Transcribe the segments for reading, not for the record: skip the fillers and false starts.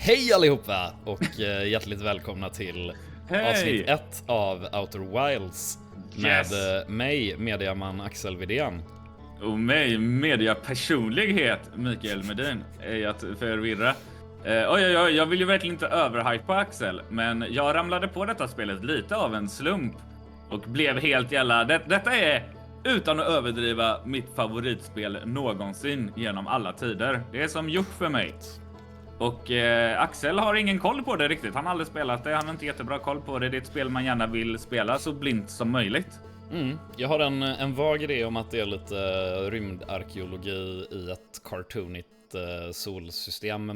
Hej allihopa och hjärtligt välkomna till avsnitt 1 av Outer Wilds med mig, mediaman Axel Vidén. Och mig, mediapersonlighet Mikael Medin, är att förvirra. Jag vill ju verkligen inte överhypa Axel, men jag ramlade på detta spelet lite av en slump och blev helt jävla... Detta är, utan att överdriva, mitt favoritspel någonsin genom alla tider. Det är som gjort för mig. Och Axel har ingen koll på det riktigt. Han har aldrig spelat det, han har inte jättebra koll på det. Det är ett spel man gärna vill spela så blint som möjligt. Jag har en vag idé om att det är lite rymdarkeologi i ett cartoonigt solsystem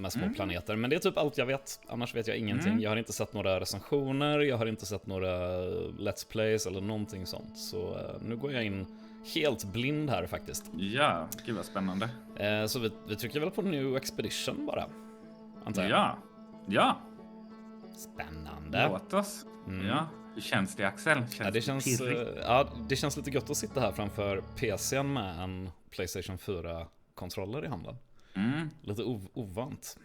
med små planeter. Men det är typ allt jag vet. Annars vet jag ingenting. Jag har inte sett några recensioner. Jag har inte sett några let's plays eller någonting sånt. Så nu går jag in helt blind här faktiskt. Ja, gud vad spännande. Så vi trycker väl på New Expedition bara, antar jag. Ja. Spännande. Låt oss. Ja. Hur känns det, Axel? Det känns lite gott att sitta här framför PC:n med en PlayStation 4-kontroller i handen. Lite ovant.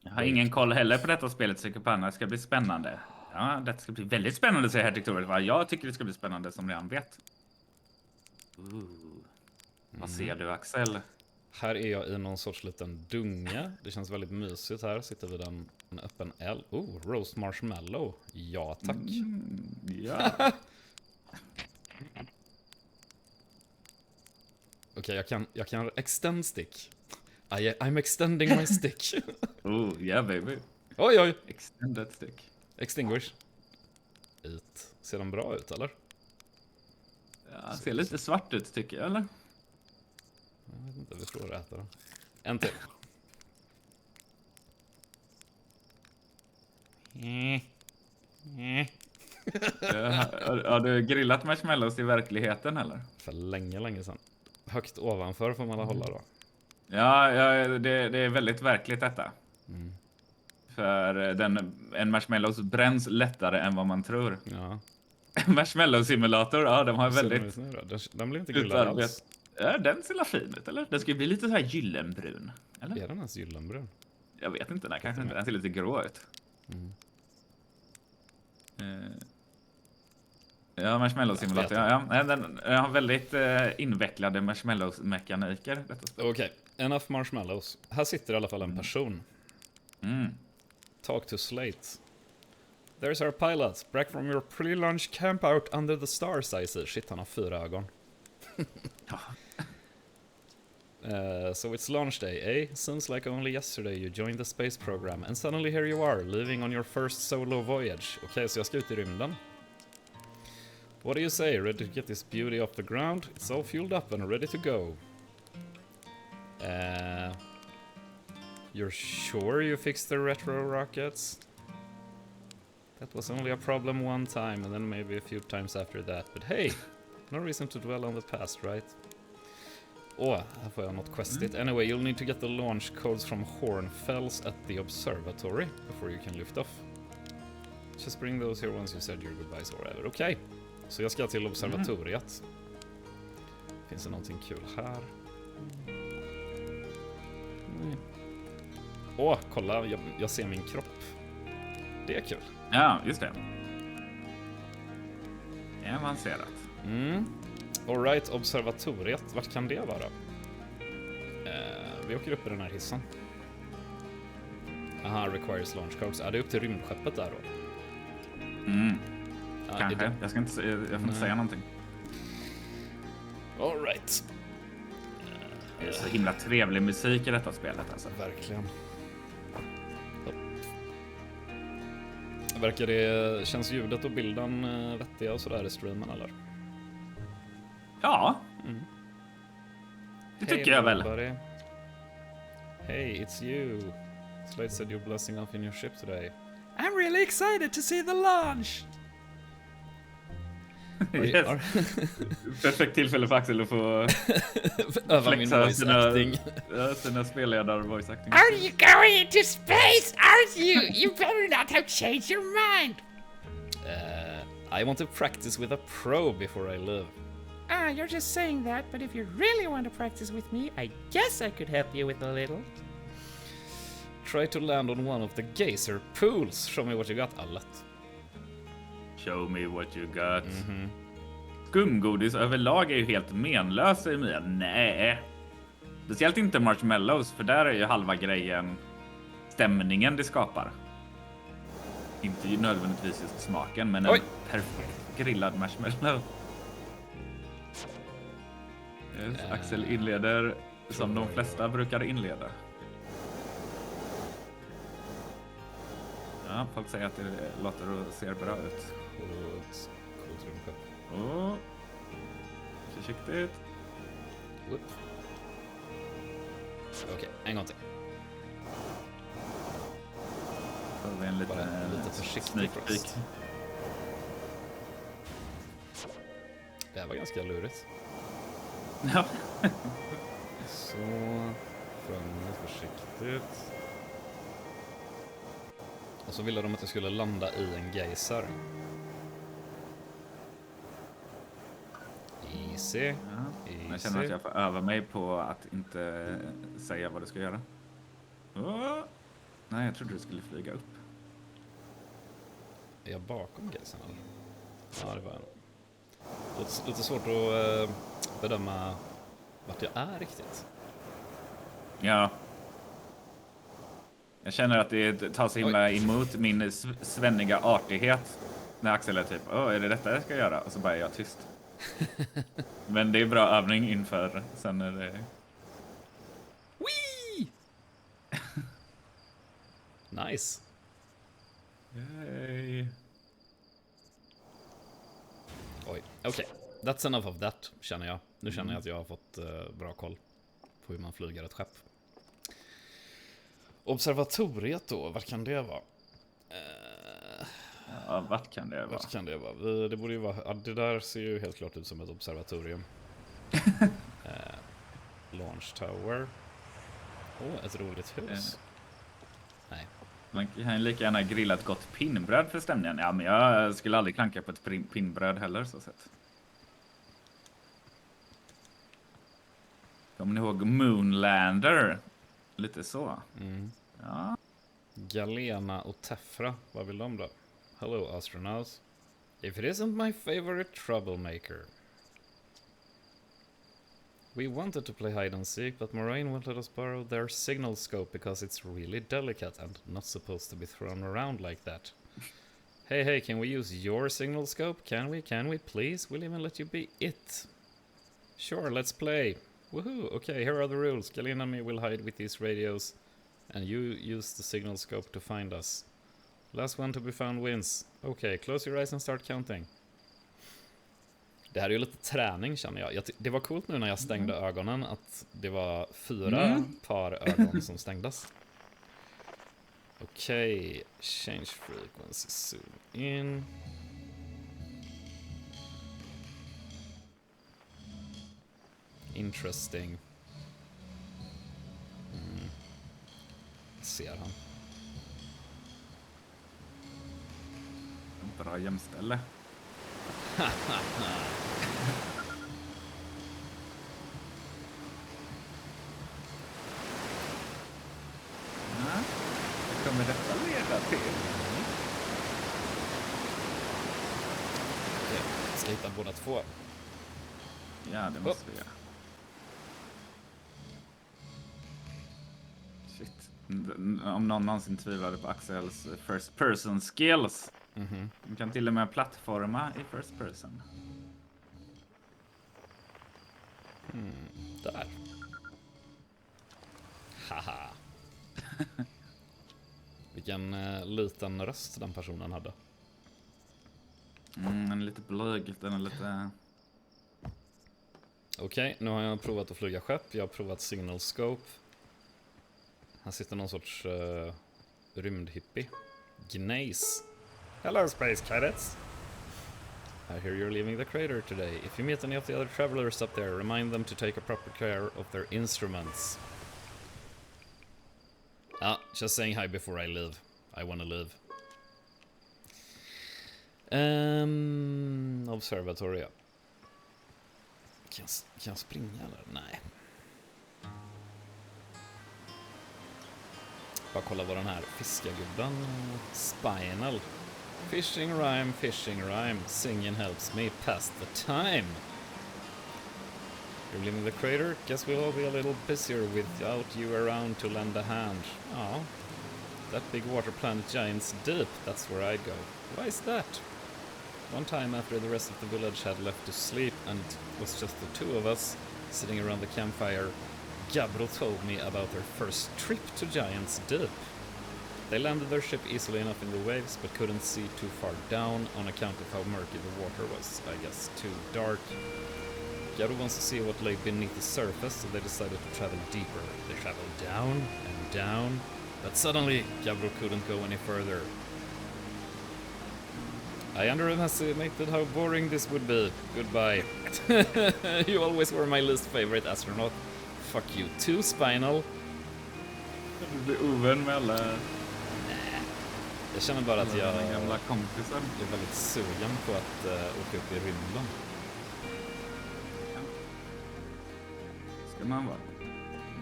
Jag har ingen koll heller på detta spelet, det ska bli spännande. Ja, det ska bli väldigt spännande, säger hertigtoret. Jag tycker det ska bli spännande som redan vet. Vad ser du, Axel? Här är jag i någon sorts liten dunge. Det känns väldigt mysigt här. Sitter vid en öppen eld. Roast marshmallow. Ja, tack. Ja. Okej, jag kan extend stick. I'm extending my stick. Yeah baby. Oj. Extended stick. Extinguish. Ser den bra ut, eller? Ja, ser lite svart ut, tycker jag, eller? Jag vet inte, vi får äta den. En till. Har du grillat marshmallows i verkligheten, eller? För länge sedan. Högt ovanför får man hålla då. Ja, det är väldigt verkligt detta. För en marshmallows bränns lättare än vad man tror. Ja. Marshmallow-simulator, ja, de har väldigt... Den blir inte grillad alls. Ja, den ser fin ut, eller? Den ska bli lite så här gyllenbrun, eller? Är den ens gyllenbrun? Jag vet inte, kanske inte. Den ser lite grå ut. Ja, marshmallow-simulator. Ja, den har väldigt invecklade marshmallows-mekaniker. Okej, enough marshmallows. Här sitter i alla fall en person. Talk to Slate. There's our pilot, back from your pre-launch camp out under the stars, I see. Shit, han har 4 ögon. So it's launch day, eh? Seems like only yesterday you joined the space program and suddenly here you are, leaving on your first solo voyage. Okej, så jag ska ut i rymden. What do you say? Ready to get this beauty off the ground? It's all fueled up and ready to go. You're sure you fixed the retro rockets? That was only a problem one time and then maybe a few times after that. But hey, no reason to dwell on the past, right? Här får jag något questigt. Anyway, you'll need to get the launch codes from Hornfells at the observatory before you can lift off. Just bring those here once you said your goodbyes or whatever. Okej, så jag ska till observatoriet. Finns det någonting kul här? Kolla, jag ser min kropp. Det är kul. Ja, just det. Det är avancerat. Alright, observatoriet. Vart kan det vara? Vi åker upp i den här hissen. Aha, requires launch codes. Det är upp till rymdskeppet där då. Kanske. Jag får inte säga någonting. Alright. Det är så himla trevlig musik i detta spelet, alltså. Verkligen. Verkar det... Känns ljudet och bilden vettiga och sådär i streamen, eller? Ja. Det tycker jag väl. Hey, it's you. Slate said you're blasting off in your ship today. I'm really excited to see the launch. Yes. Perfekt tillfälle för Axel att få öva min voice acting. Sina spelledare voice acting. Are you going into space? Aren't you? You better not have changed your mind. I want to practice with a pro before I live. You're just saying that, but if you really want to practice with me, I guess I could help you with a little. Try to land on one of the geyser pools. Show me what you got, allt. Show me what you got. Skumgodis överlag är ju helt menlös i mig. Nej. Speciellt inte marshmallows, för där är ju halva grejen stämningen det skapar. Inte ju nödvändigtvis just smaken, men en perfekt grillad marshmallow. Yes, Axel inleder som de flesta brukar inleda. Ja, folk säger att det låter och ser bra ut. Coolt rymdskepp. Försiktigt. Okej, en gång till. Får vi en lite försiktig frost. Det här var ganska lurigt. Ja. Så, framåt försiktigt. Och så ville de att jag skulle landa i en geyser. Easy. Ja. Jag känner att jag får öva mig på att inte säga vad du ska göra. Nej, jag trodde du skulle flyga upp. Är jag bakom geysern eller? Ja, det var en. Lite svårt att bedöma vart jag är riktigt. Ja. Jag känner att det tar så himla emot min svenniga artighet när Axel är typ, är det detta jag ska göra? Och så bara är jag tyst. Men det är bra övning inför sen när det... Wee! Nice. Yay. Oj, okej. That's enough of that, känner jag. Nu känner jag att jag har fått bra koll på hur man flyger ett skepp. Observatoriet då, vad kan det vara? Ja, vad kan det vara? Vad kan det vara? Det borde ju vara... Ja, det där ser ju helt klart ut som ett observatorium. Launch tower. Ett roligt hus. Nej. Man kan lika gärna grilla ett gott pinnbröd för stämningen. Ja, men jag skulle aldrig klanka på ett pinnbröd heller, så sett. Kommer ni ihåg Moonlander? Lite så. Ja. Galena och Tefra, vad vill de då? Hello astronauts. If it isn't my favorite troublemaker. We wanted to play hide and seek, but Moraine won't let us borrow their signal scope because it's really delicate and not supposed to be thrown around like that. Hey, can we use your signal scope? Can we, please? We'll even let you be it. Sure, let's play. Woohoo! Okay, here are the rules. Galena and me will hide with these radios, and you use the signal scope to find us. Last one to be found wins. Okay, close your eyes and start counting. Det här är ju lite träning, känner jag. Det var coolt nu när jag stängde ögonen att det var 4 par ögon som stängdes. Okej, change frequency, zoom in. Interesting. Ser han. Bra jämställe. Vad kommer detta leda till? Okej, ska hitta båda två. Ja, det måste vi göra. Shit. Om någon någonsin tvivlade på Axels first person skills. Man kan till och med plattforma i first person. Där. Haha. Vilken liten röst den personen hade. Den är lite blyg, den är lite... Okej, nu har jag provat att flyga skepp. Jag har provat signal scope. Här sitter någon sorts rymdhippie. Gnace. Hello, space cadets. I hear you're leaving the crater today. If you meet any of the other travelers up there, remind them to take a proper care of their instruments. Just saying hi before I leave. I wanna live. Observatoria. Kan jag springa eller? Nej. Bara kolla vad den här fiskargubben Spinal. Fishing rhyme, singing helps me pass the time. You're leaving the crater? Guess we'll all be a little busier without you around to lend a hand. Oh, that big water planet giant's deep, that's where I go. Why is that? One time after the rest of the village had left to sleep and it was just the two of us sitting around the campfire, Gabro told me about their first trip to Giant's Deep. They landed their ship easily enough in the waves but couldn't see too far down on account of how murky the water was, I guess too dark. Gabro wants to see what lay beneath the surface, so they decided to travel deeper. They traveled down and down, but suddenly Gabro couldn't go any further. I underestimated how boring this would be. Goodbye. You always were my least favorite astronaut. Fuck you too, Spinal. Du blir ovän med alla Jag känner bara att jag gamla kompisar. är väldigt sugen på att åka upp i rymden. Ska man vara.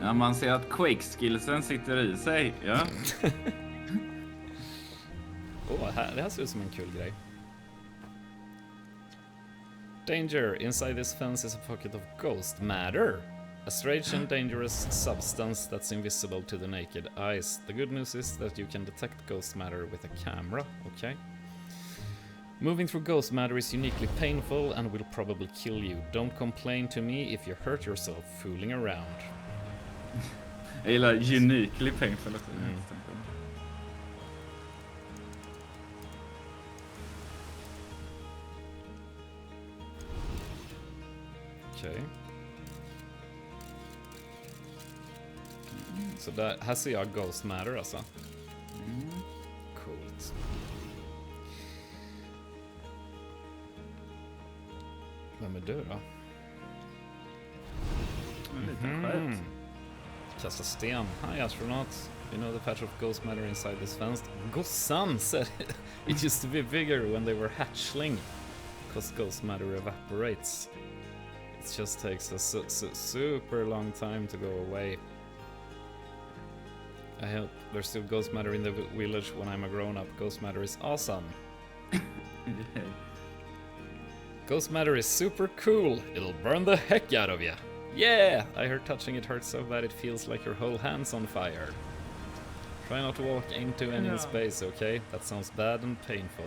Ja, man ser att Quake-skillsen sitter i sig. Ja. Det här ser ut som en kul grej. Danger! Inside this fence is a pocket of ghost matter. A strange and dangerous substance that's invisible to the naked eyes. The good news is that you can detect ghost matter with a camera, okay? Moving through ghost matter is uniquely painful and will probably kill you. Don't complain to me if you hurt yourself fooling around. Jag gillar uniquely painful också. Okej. Så där, här ser jag Ghost Matter alltså. Coolt. Vem är du då? Kasta sten. Hi astronaut. You know the patch of ghost matter inside this fence? Gossan said it used to be bigger when they were hatchling. Because ghost matter evaporates. It just takes a super long time to go away. I hope there's still ghost matter in the village when I'm a grown-up. Ghost matter is awesome. Ghost matter is super cool. It'll burn the heck out of you. Yeah! I heard touching it hurts so bad it feels like your whole hand's on fire. Try not to walk into any in space, okay? That sounds bad and painful.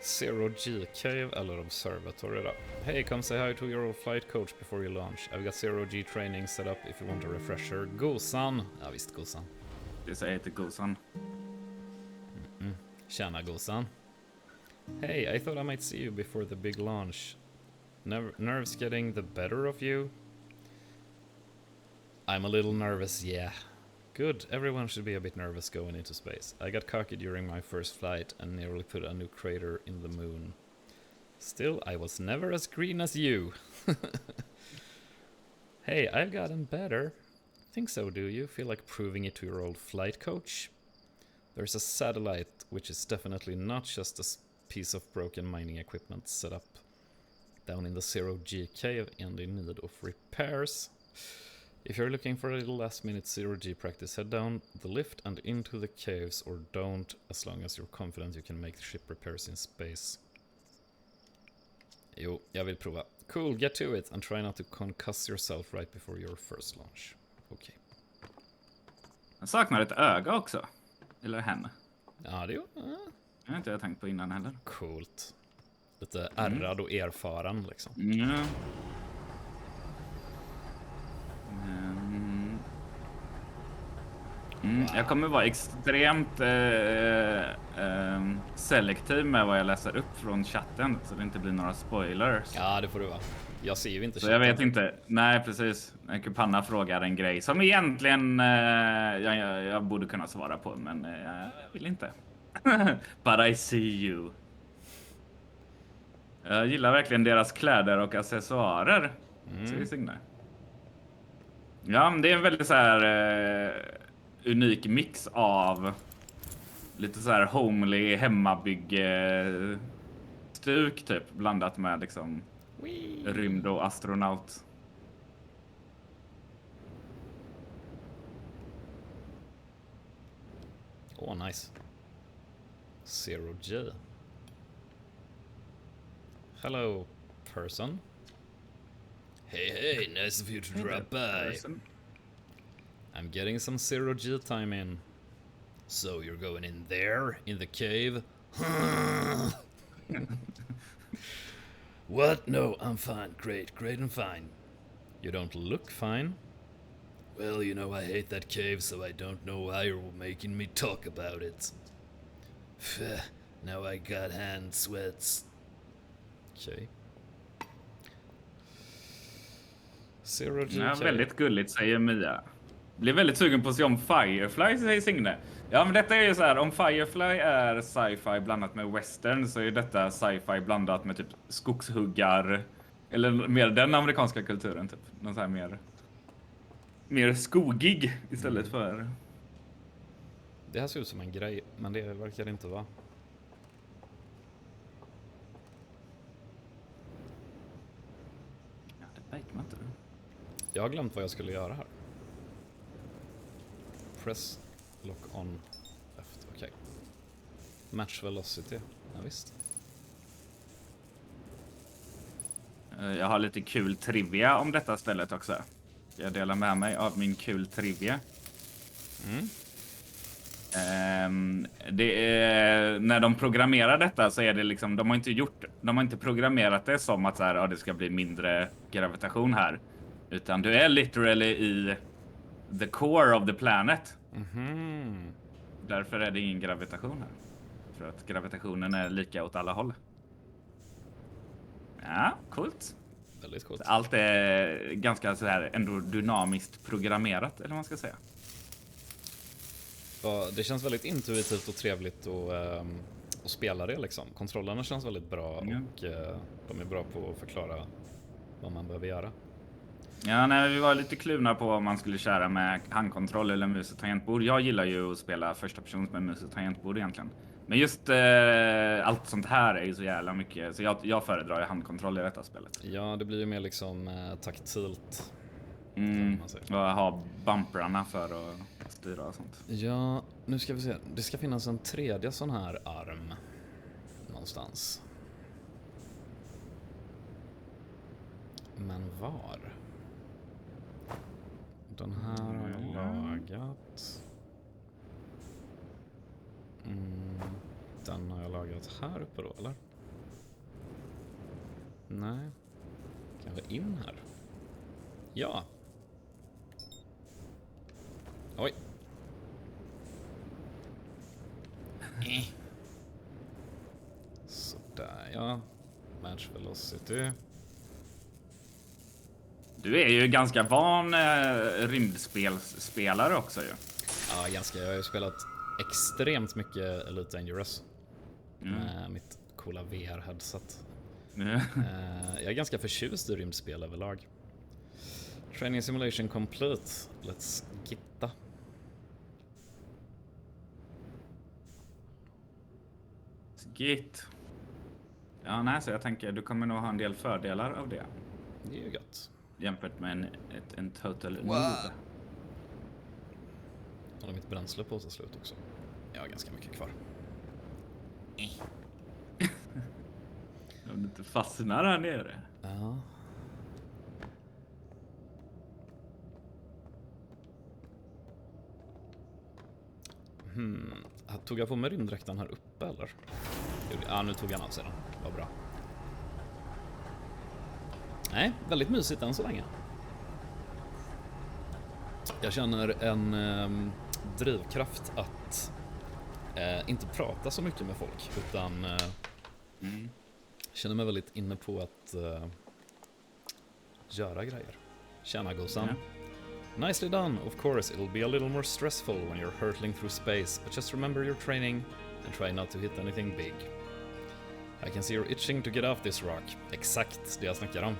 Zero G Cave eller Observatory då. Hey, come say hi to your old flight coach before you launch. I've got Zero G training set up if you want a refresher. Gosan! Ja visst, Gosan. Det säger till Gosan. Tjena, Gosan. Hey, I thought I might see you before the big launch. Nerves getting the better of you? I'm a little nervous, yeah. Good, everyone should be a bit nervous going into space. I got cocky during my first flight and nearly put a new crater in the moon. Still, I was never as green as you. Hey, I've gotten better. Think so, do you? Feel like proving it to your old flight coach? There's a satellite, which is definitely not just a piece of broken mining equipment set up down in the Zero G cave and in need of repairs. If you're looking for a little last-minute Zero G practice, head down the lift and into the caves, or don't, as long as you're confident you can make the ship repairs in space. Jo, jag vill prova. Cool, get to it and try not to concuss yourself right before your first launch. Okej. Jag saknar ett öga också. Eller henne. Ja, det är ju... Jag har inte tänkt på innan heller. Coolt. Lite ärrad och erfaren liksom. Ja. Jag kommer vara extremt selektiv med vad jag läser upp från chatten, så det inte blir några spoilers. Ja, det får du vara. Jag ser ju inte så chatten. Jag vet inte. Nej, precis. Kupanna frågar en grej som egentligen jag borde kunna svara på, men jag vill inte. But I see you. Jag gillar verkligen deras kläder och accessoarer. Säger Signe. Ja, men det är en väldigt så här unik mix av lite så här homely hemmabygge stuk typ blandat med liksom rymd och astronaut. Oh, nice. 0G. Hello, person. Hey, nice of you to drop by. I'm getting some 0G time in. So you're going in there, in the cave? What? No, I'm fine. Great and fine. You don't look fine. Well, you know I hate that cave, so I don't know why you're making me talk about it. Now I got hand sweats. Okay. 0G. Ja, väldigt gulligt, säger Mia. Blir väldigt sugen på att se om Firefly, säger Signe. Ja, men detta är ju så här, om Firefly är sci-fi blandat med western, så är detta sci-fi blandat med typ skogshuggar. Eller mer den amerikanska kulturen, typ. Någon så här mer skogig istället för... Det här ser ut som en grej, men det verkar inte vara. Ja, det vet man inte. Jag har glömt vad jag skulle göra här. Press lock on left. Okej. Match velocity. Ja, visst. Jag har lite kul trivia om detta stället också. Jag delar med mig av min kul trivia. Det är, när de programmerar detta så är det liksom, de har inte programmerat det som att så här, det ska bli mindre gravitation här, utan du är literally i the core of the planet. Därför är det ingen gravitation här, för att gravitationen är lika åt alla håll. Ja, coolt. Väldigt coolt. Allt är ganska så här ändå dynamiskt programmerat, eller vad man ska säga. Ja, det känns väldigt intuitivt och trevligt att spela det liksom. Kontrollerna känns väldigt bra och de är bra på att förklara vad man behöver göra. Ja, vi var lite kluvna på om man skulle köra med handkontroll eller mus och tangentbord. Jag gillar ju att spela första persons med mus och tangentbord egentligen. Men just allt sånt här är ju så jävla mycket, så jag föredrar ju handkontroll i detta spelet. Ja, det blir ju mer liksom taktilt. Och ha bumprarna för att styra och sånt. Ja, nu ska vi se. Det ska finnas en tredje sån här arm någonstans. Men var? Den här har jag lagat. Den har jag lagat här uppe då, eller? Nej. Kan vi in här? Ja. Oj. Sådär, ja. Match velocity. Du är ju ganska van rymdspelspelare också ju. Ja, ganska. Jag har ju spelat extremt mycket Elite Dangerous med mitt coola VR-headset. Jag är ganska förtjust i rymdspel överlag. Training simulation complete. Let's gitta. Git. Ja, nej, så jag tänker du kommer nog ha en del fördelar av det. Det är ju gött. Jämfört med en total noob. Håller mitt bränsle på att ta slut också. Jag har ganska mycket kvar. Om du inte fastnar här nere. Ja. Tog jag på mig rymddräkten här uppe eller? Ja, nu tog jag av sig den. Vad bra. Nej, väldigt mysigt än så länge. Jag känner en drivkraft att inte prata så mycket med folk, utan känner mig väldigt inne på att göra grejer. Tjena gosan. Nicely done. Of course, it'll be a little more stressful when you're hurtling through space, but just remember your training and try not to hit anything big. I can see you're itching to get off this rock. Exakt det jag snackar om.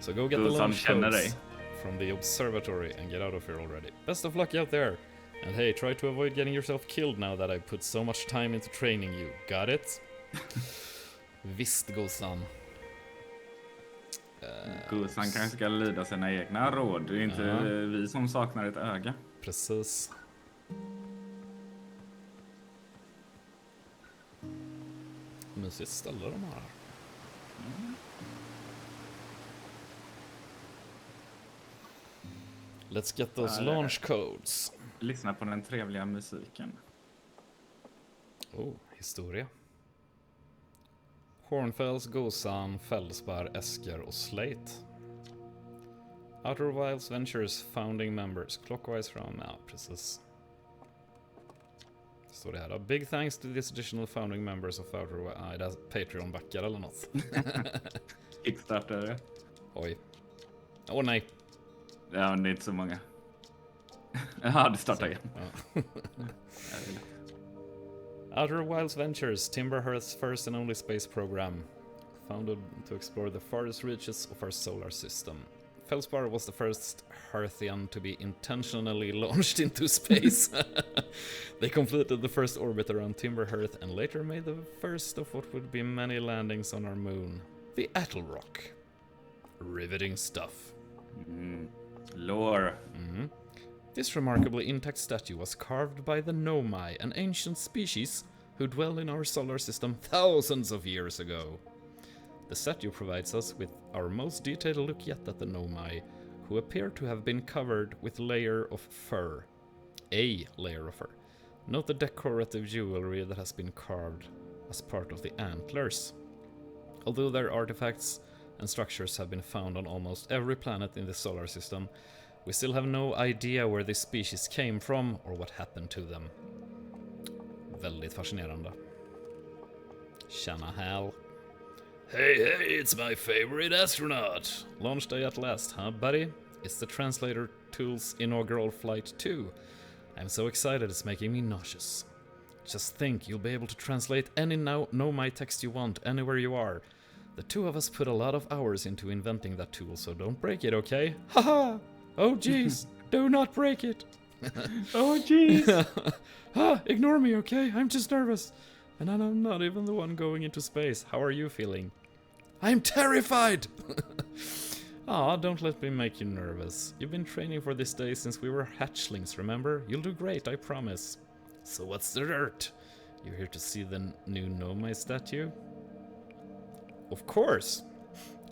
So go get the launch codes from the observatory and get out of here already. Best of luck out there. And hey, try to avoid getting yourself killed now that I put so much time into training you. Got it? Visst, gosan. Gosan kanske ska lyda sina egna råd. Det är inte vi som saknar ett öga. Precis. Mysigt ställe de har här. Let's get those launch codes. Lyssna på den trevliga musiken. Oh, historia. Hornfells, Gosan, Fällspar, Esker och Slate. Outer Wilds Ventures founding members. Clockwise from... Ja, precis. Står det här då. Big thanks to these additional founding members of Outer Wilds. Ah, det är Patreon-backar eller något. Kickstartare. Oj. Åh nej. Ja, men det är inte så många. Ja, det startar igen. Ja. Outer Wilds Ventures, Timber Hearth's first and only space program, founded to explore the farthest reaches of our solar system. Felspar was the first Hearthian to be intentionally launched into space. They completed the first orbit around Timber Hearth and later made the first of what would be many landings on our moon, the Attle Rock. Riveting stuff. Lore. This remarkably intact statue was carved by the Nomai, an ancient species who dwell in our solar system thousands of years ago. The statue provides us with our most detailed look yet at the Nomai, who appear to have been covered with layer of fur. A layer of fur. Note the decorative jewelry that has been carved as part of the antlers. Although their artifacts and structures have been found on almost every planet in the solar system, we still have no idea where this species came from or what happened to them. Väldigt fascinerande. Tjena Hal. Hey, it's my favorite astronaut. Launch day at last, huh, buddy? It's the translator tool's inaugural flight too. I'm so excited it's making me nauseous. Just think, you'll be able to translate any Nomai text you want anywhere you are. The two of us put a lot of hours into inventing that tool, so don't break it, okay? Haha! Oh jeez, do not break it. Oh jeez. Ignore me, okay? I'm just nervous. And I'm not even the one going into space. How are you feeling? I'm terrified! Don't let me make you nervous. You've been training for this day since we were hatchlings, remember? You'll do great, I promise. So what's the dirt? You're here to see the new Nomai statue? Of course!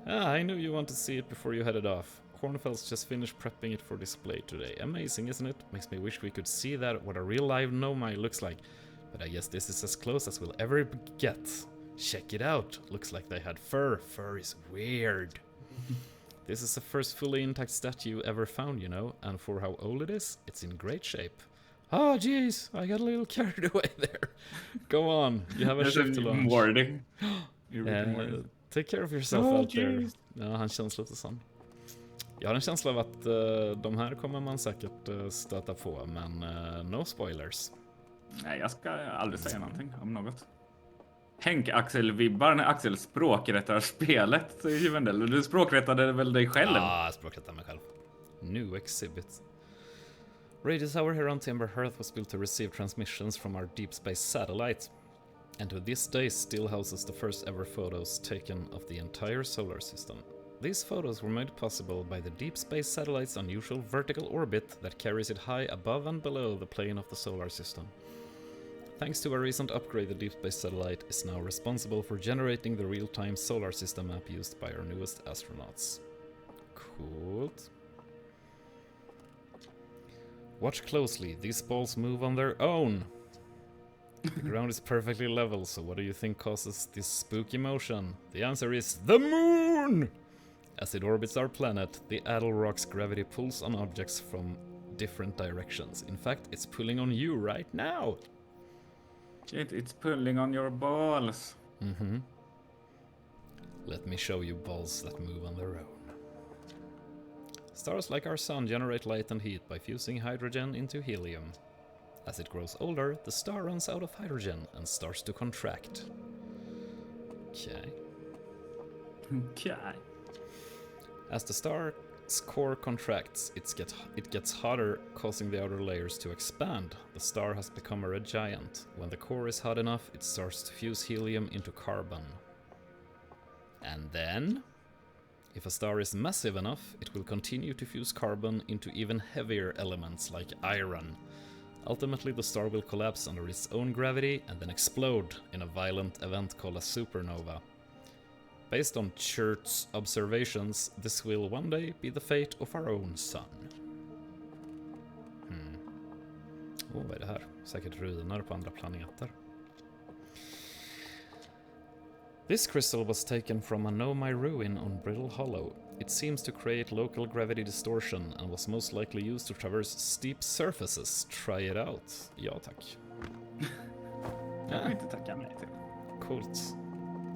I knew you wanted to see it before you headed off. Hornfels just finished prepping it for display today. Amazing, isn't it? Makes me wish we could see that, what a real live Nomai looks like. But I guess this is as close as we'll ever get. Check it out. Looks like they had fur. Fur is weird. This is the first fully intact statue ever found, you know, and for how old it is, it's in great shape. Oh, jeez, I got a little carried away there. Go on, you have a shift to launch. Wording. Take care of yourself out there. Ja, han känns lite sån. Jag har en känsla av att de här kommer man säkert stöta på, men no spoilers. Nej, jag ska aldrig säga någonting om något. Henk Axel-vibbar när Axel språkrättar spelet, säger Juvendel. Du språkrättade väl dig själv? Ja, jag språkrättade mig själv. New exhibit. Radio tower here on Timber Hearth was built to receive transmissions from our deep space satellite, and to this day still houses the first ever photos taken of the entire solar system. These photos were made possible by the deep space satellite's unusual vertical orbit that carries it high above and below the plane of the solar system. Thanks to a recent upgrade, the deep space satellite is now responsible for generating the real-time solar system map used by our newest astronauts. Cool. Watch closely, these balls move on their own. The ground is perfectly level, so what do you think causes this spooky motion? The answer is the moon! As it orbits our planet, the Attle Rock's gravity pulls on objects from different directions. In fact, it's pulling on you right now. Shit, it's pulling on your balls. Mm-hmm. Let me show you balls that move on their own. Stars like our sun generate light and heat by fusing hydrogen into helium. As it grows older, the star runs out of hydrogen and starts to contract. Okay. Okay. As the star's core contracts, it gets hotter, causing the outer layers to expand. The star has become a red giant. When the core is hot enough, it starts to fuse helium into carbon. And then, if a star is massive enough, it will continue to fuse carbon into even heavier elements like iron. Ultimately, the star will collapse under its own gravity and then explode in a violent event called a supernova. Based on Church's observations, this will one day be the fate of our own sun. Vad är det här? Säkert ruiner på andra planeter. This crystal was taken from a Nomai ruin on Brittle Hollow. It seems to create local gravity distortion and was most likely used to traverse steep surfaces. Try it out. Ja, tack. Jag vill inte tacka nej till. Coolt.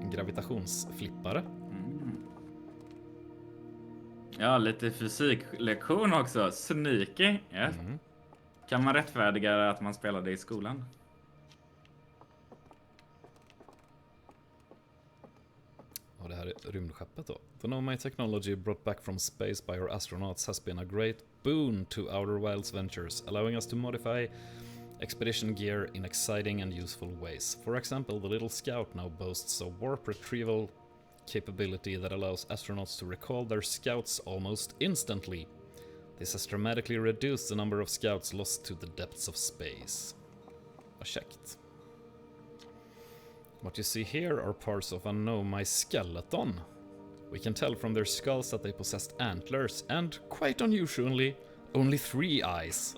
En gravitationsflippare. Ja, lite fysiklektion också. Sneaky. Yes. Kan man rättfärdiga att man spelade i skolan? Och det här är rymdskeppet då. The Nomai technology brought back from space by our astronauts has been a great boon to Outer Wilds ventures, allowing us to modify expedition gear in exciting and useful ways. For example, the Little Scout now boasts a warp retrieval capability that allows astronauts to recall their scouts almost instantly. This has dramatically reduced the number of scouts lost to the depths of space. Vad käckt. What you see here are parts of a Nomai skeleton. We can tell from their skulls that they possessed antlers and, quite unusually, only 3 eyes.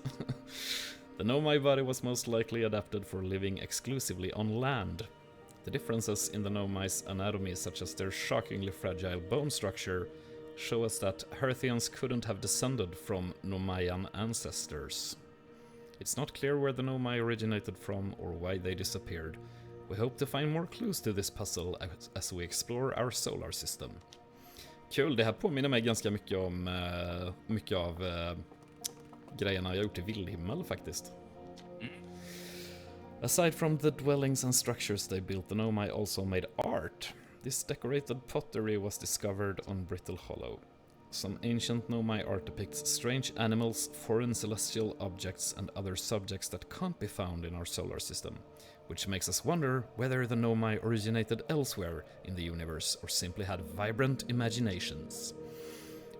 The Nomai body was most likely adapted for living exclusively on land. The differences in the Nomai's anatomy, such as their shockingly fragile bone structure, show us that Hearthians couldn't have descended from Nomaian ancestors. It's not clear where the Nomai originated from or why they disappeared. We hope to find more clues to this puzzle as we explore our solar system. Kul, det här påminner mig ganska mycket om mycket av grejerna jag gjort i Vildhimmel faktiskt. Aside from the dwellings and structures they built, the Nomai also made art. This decorated pottery was discovered on Brittle Hollow. Some ancient Nomai art depicts strange animals, foreign celestial objects, and other subjects that can't be found in our solar system, which makes us wonder whether the Nomai originated elsewhere in the universe or simply had vibrant imaginations.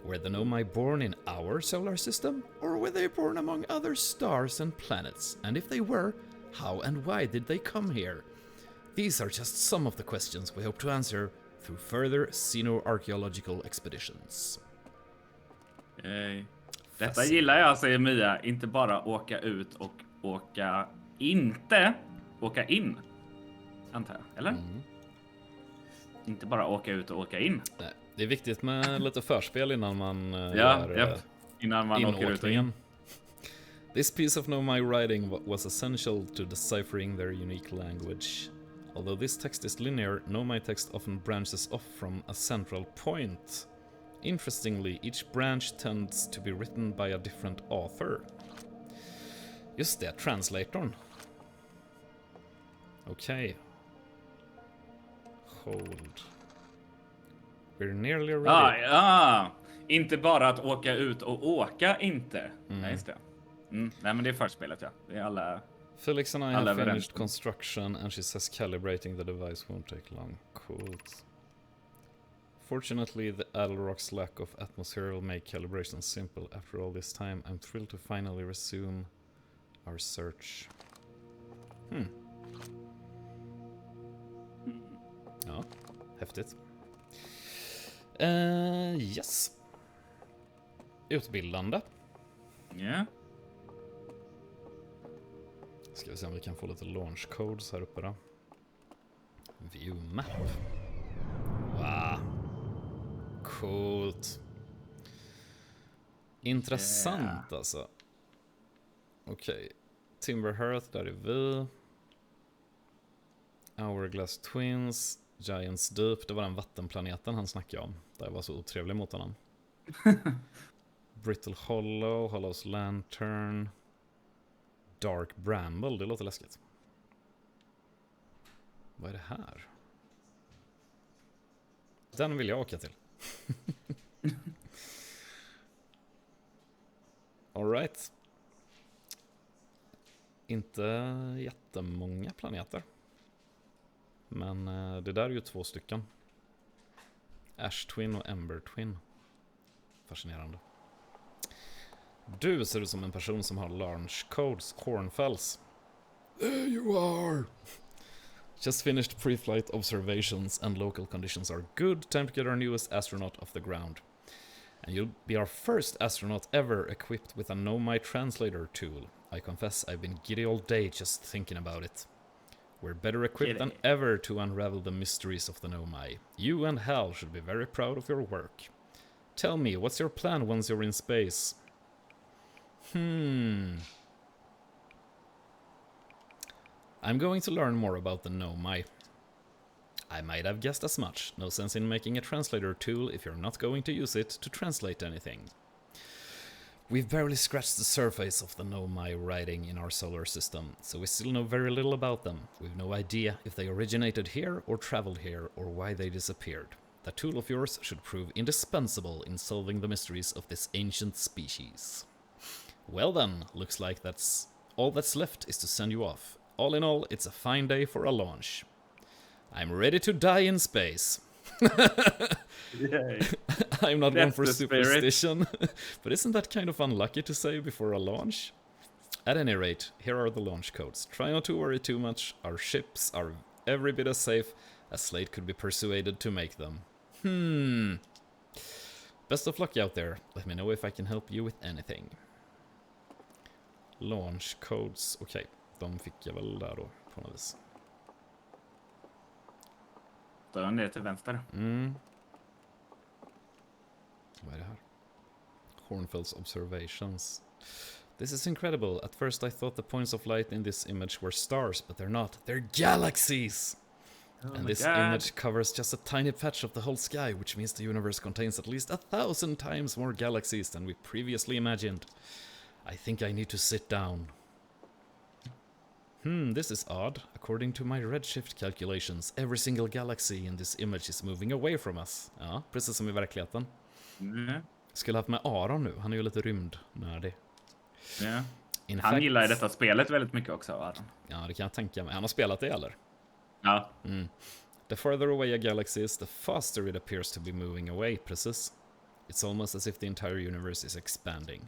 Were the Nomai born in our solar system, or were they born among other stars and planets? And if they were, how and why did they come here? These are just some of the questions we hope to answer through further xenoarchaeological expeditions. Detta gillar jag, säger Mia. Inte bara åka ut och inte åka in. Antar jag, eller? Inte bara åka ut och åka in. Nej, det är viktigt med lite förspel innan man innan man åker ut och in. This piece of Nomai writing was essential to deciphering their unique language. Although this text is linear, Nomai text often branches off from a central point. Interestingly, each branch tends to be written by a different author. Just det, translatorn. Okej. Hold. We're nearly ready. Inte bara att åka ut och åka inte. Nej, just det. Nej, men det är förspelet, ja. Det är alla... Felix and I have finished construction and she says calibrating the device won't take long. Cool. Fortunately, the Alrock's lack of atmosphere will make calibration simple. After all this time, I'm thrilled to finally resume our search. Ja, häftigt. Yes. Utbildande. Yeah. Ska vi se om vi kan få lite launch codes här uppe då. View map. Wow. Coolt. Intressant alltså. Okej. Timber Hearth, där är vi. Hourglass Twins. Giants Deep, det var den vattenplaneten han snackade om. Där jag var så otrevlig mot honom. Brittle Hollow, Hollow's Lantern. Dark Bramble, det låter läskigt. Vad är det här? Den vill jag åka till. All right. Inte jättemånga planeter. Men det där är ju 2 stycken. Ash Twin och Ember Twin. Fascinerande. Du ser ut som en person som har launch codes, cornfells. There you are! Just finished pre-flight observations and local conditions are good. Time to get our newest astronaut off the ground. And you'll be our first astronaut ever equipped with a Nomai translator tool. I confess I've been giddy all day just thinking about it. We're better equipped than ever to unravel the mysteries of the Nomai. You and Hal should be very proud of your work. Tell me, what's your plan once you're in space? I'm going to learn more about the Nomai. I might have guessed as much. No sense in making a translator tool if you're not going to use it to translate anything. We've barely scratched the surface of the Nomai writing in our solar system, so we still know very little about them. We've no idea if they originated here or traveled here or why they disappeared. That tool of yours should prove indispensable in solving the mysteries of this ancient species. Well then, looks like that's all that's left is to send you off. All in all, it's a fine day for a launch. I'm ready to die in space. Yay. I'm not one That's for the spirit. superstition, but isn't that kind of unlucky to say before a launch? At any rate, here are the launch codes. Try not to worry too much. Our ships are every bit as safe as Slate could be persuaded to make them. Best of luck out there. Let me know if I can help you with anything. Launch codes. Okej, de fick jag väl där då på något vis. Dörren är till vänster. Vad är det här? Hornfield's observations. This is incredible. At first I thought the points of light in this image were stars, but they're not. They're galaxies! And this image covers just a tiny patch of the whole sky, which means the universe contains at least 1,000 times more galaxies than we previously imagined. I think I need to sit down. This is odd. According to my redshift calculations, every single galaxy in this image is moving away from us. Ja, precis som i verkligheten. Skulle haft med Aron nu, han är ju lite rymdnördig. Ja. In Han fact, gillar ju detta spelet väldigt mycket också, Aron. Ja, det kan jag tänka mig. Han har spelat det, eller? Ja. The farther away a galaxy is, the faster it appears to be moving away, precis. It's almost as if the entire universe is expanding.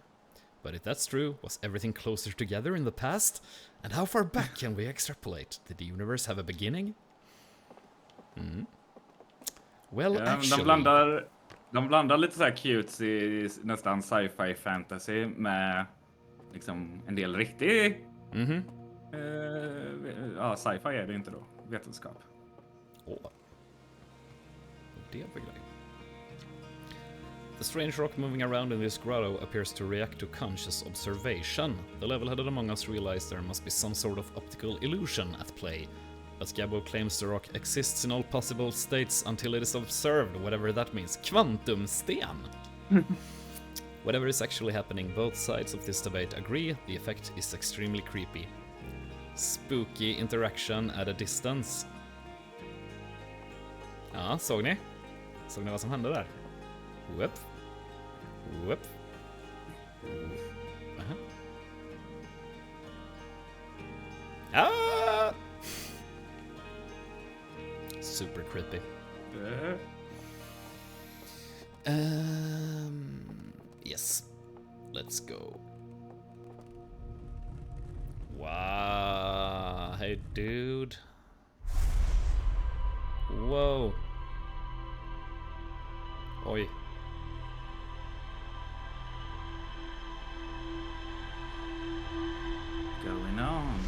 But if that's true, was everything closer together in the past? And how far back can we extrapolate? Did the universe have a beginning? Well, Ja, actually... de blandar lite så här cute i nästan sci-fi fantasy med liksom en del riktig ja, sci-fi är det inte då, vetenskap. Det är för grej. The strange rock moving around in this grotto appears to react to conscious observation. The level-headed among us realize there must be some sort of optical illusion at play. But Gabbo claims the rock exists in all possible states until it is observed, whatever that means. Kvantumsten! Whatever is actually happening, both sides of this debate agree the effect is extremely creepy. Spooky interaction at a distance. Ja, såg ni? Såg ni vad som hände där? Whoop. Whoop. Ah! Super creepy. Yes. Let's go. Wow. Hey, dude. Whoa. Oj. Going on.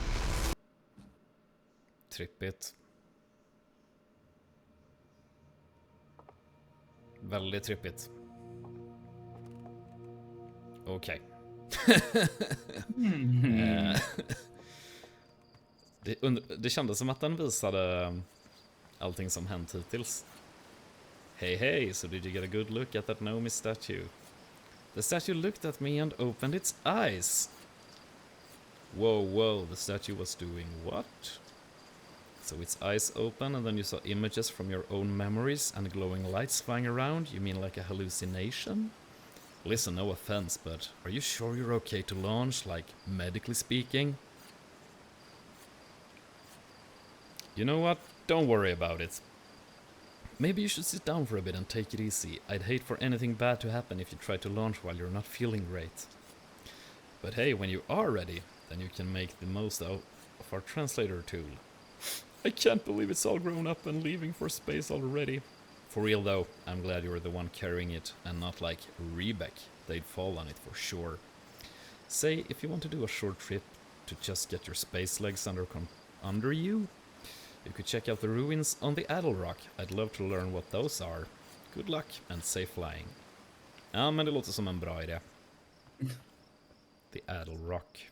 Trippigt. Väldigt trippigt. Okej. Det kändes som att den visade allting som hänt hittills. Hey, so did you get a good look at that Nomi statue? The statue looked at me and opened its eyes. Whoa, the statue was doing what? So its eyes open and then you saw images from your own memories and glowing lights flying around? You mean like a hallucination? Listen, no offense, but are you sure you're okay to launch, like, medically speaking? You know what? Don't worry about it. Maybe you should sit down for a bit and take it easy. I'd hate for anything bad to happen if you try to launch while you're not feeling great. But hey, when you are ready, then you can make the most out of our translator tool. I can't believe it's all grown up and leaving for space already. For real though, I'm glad you're the one carrying it and not like Rebek. They'd fall on it for sure. Say, if you want to do a short trip to just get your space legs under you, you could check out the ruins on the Adel Rock. I'd love to learn what those are. Good luck and safe flying. Ja, men det låter som en bra idé. The Adel Rock.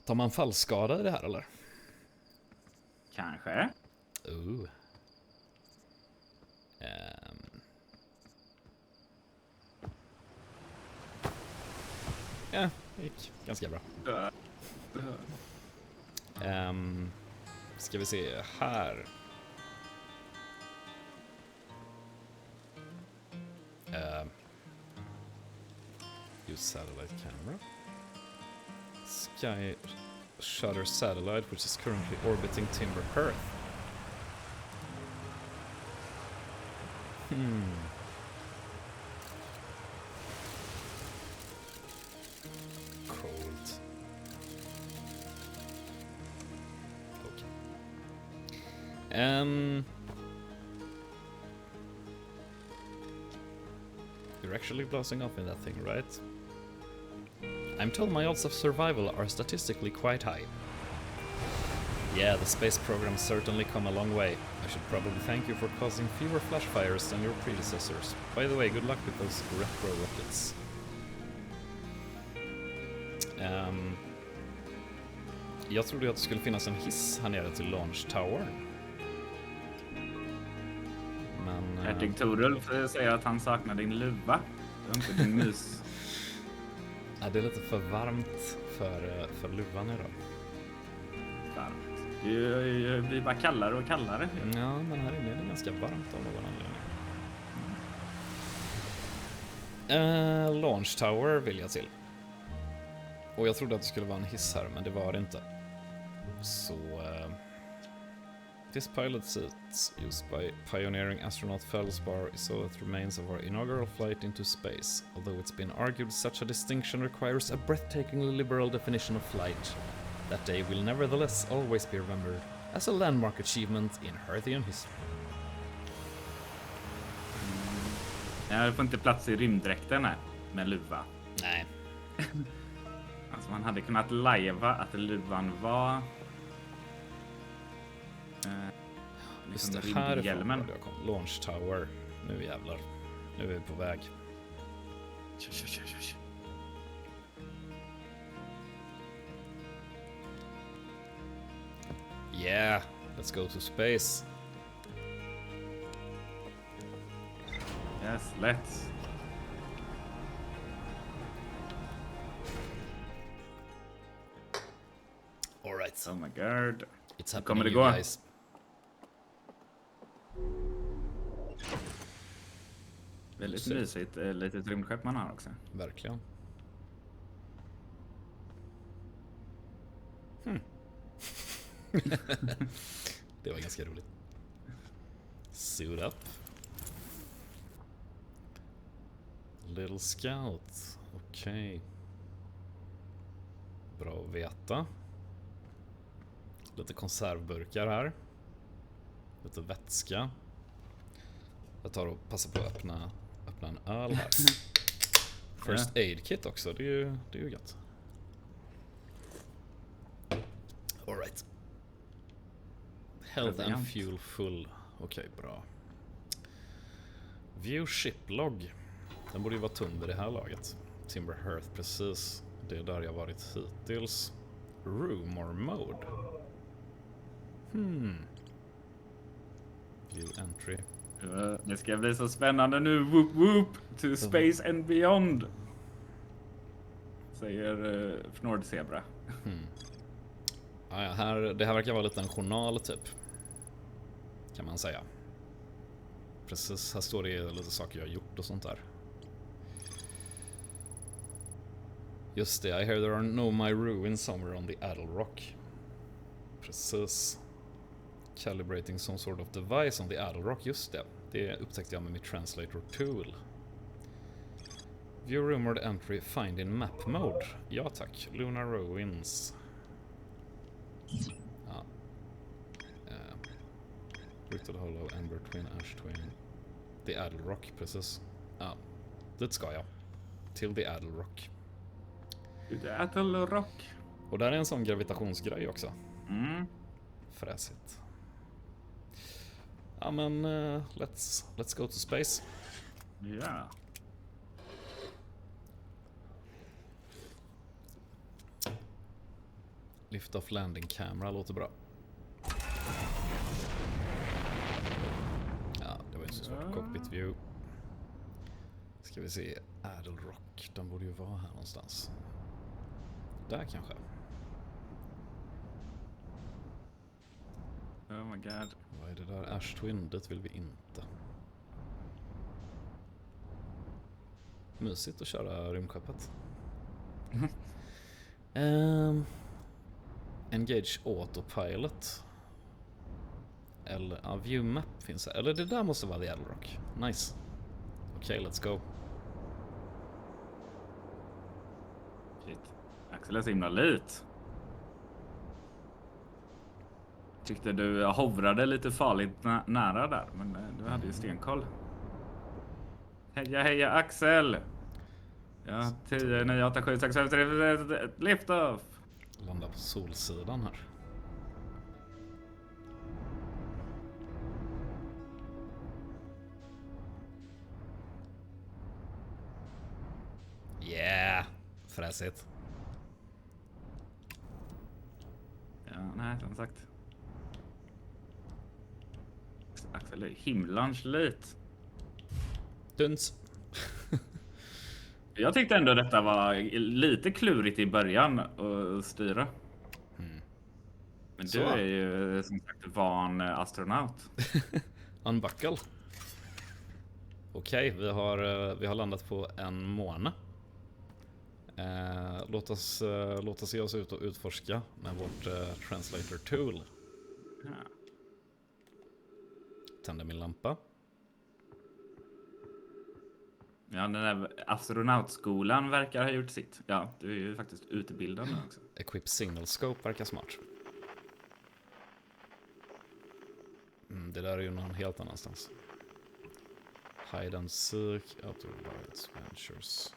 Tar man fallskada i det här eller? Kanske. Ja, det gick ganska bra. Ska vi se här. Use satellite camera. Sky Shutter satellite, which is currently orbiting Timber Earth. Cold. Okay. You're actually blasting off in that thing, right? I'm told my odds of survival are statistically quite high. Yeah, the space program's certainly come a long way. I should probably thank you for causing fewer flash fires than your predecessors. By the way, good luck with those retro rockets. Jag trodde att det skulle finnas en hiss här nere till Launch Tower. Men... Hertig Torulf säger att han saknar din luva. Det är inte din mus. Ja, det är lite för varmt för luvan idag. Varmt. Det blir bara kallare och kallare. Ja, men här inne är det ganska varmt av någon anledning. Launch Tower vill jag till. Och jag trodde att det skulle vara en hiss här, men det var det inte. Så... This pilot seat used by pioneering astronaut Feldspar is all that remains of our inaugural flight into space, although it's been argued such a distinction requires a breathtakingly liberal definition of flight. That day will nevertheless always be remembered as a landmark achievement in Hearthian history. Jag får inte plats i rymddräkten med luva. Nej. Alltså man hade kunnat lajva att luvan var... Just det, härifrån var det jag kom. Launch Tower. Nu jävlar. Nu är vi på väg. Kör. Yeah, let's go to space. Yes, let's. All right. Oh my god. It's happening, Kommer det you gå? guys. Väldigt mysigt litet rymdskepp man har också. Verkligen. Det var ganska roligt. Suit up. Little Scout. Okej. Bra att veta. Lite konservburkar här. Lite vätska. Jag tar och passar på att öppna en öl här. First aid kit också, det är ju gött. All right. Health and fuel full. Okej, bra. View ship log. Den borde ju vara tum vid det här laget. Timber Earth, precis. Det är där jag varit hittills. Room or mode. View entry. Det ska bli så spännande nu. Whoop whoop to space and beyond. Säger Fnord Zebra. Ja, det här verkar vara lite en journal typ. Kan man säga. Precis, här står det lite saker jag har gjort och sånt där. Just det, I hear there are no my ruins somewhere on the Adel Rock. Precis. Calibrating some sort of device on the Adel Rock, just det. Det upptäckte jag med mitt translator tool. View rumored entry, find in map mode. Ja tack, Lunar Ruins. Ja. Brittle Hollow, Ember Twin, Ash Twin. The Adel Rock, precis. Ja, dit ska jag. Till The Adel Rock. The Adel Rock. Och där är en sån gravitationsgrej också. Mm. Fräsigt. Ja men, let's go to space. Ja. Lift off landing camera låter bra. Ja, det var ju så svårt. Cockpit view. Ska vi se. Adel Rock. Den borde ju vara här någonstans. Där kanske. Oh my god. Vad är det där? Ash Twin. Dit vill vi inte. Mysigt att köra rymdskeppet. Engage Autopilot. Eller View Map finns här. Eller det där måste vara The Adel Rock. Nice. Okej, let's go. Shit. Axel är så himla lit. Tyckte du hovrade lite farligt nära där, men du hade ju stenkoll. Heja Axel! Ja, 10, 9, 8, 7, 6, 5, 3, lift off! Landa på solsidan här. Yeah! Fräsigt. Ja, nej, som sagt. Axel är himlans lit. Duns. Jag tyckte ändå detta var lite klurigt i början att styra. Men Så. du är ju som sagt van astronaut. Unbuckle. Okej, vi har landat på en måne. Låt oss ge oss ut och utforska med vårt translator tool. Ja. Tänder min lampa. Ja, den där astronautskolan verkar ha gjort sitt. Ja, du är ju faktiskt utbildad nu också. Equip signal scope verkar smart. Det där är ju någon helt annanstans. Hide and seek, outer wilds, ventures.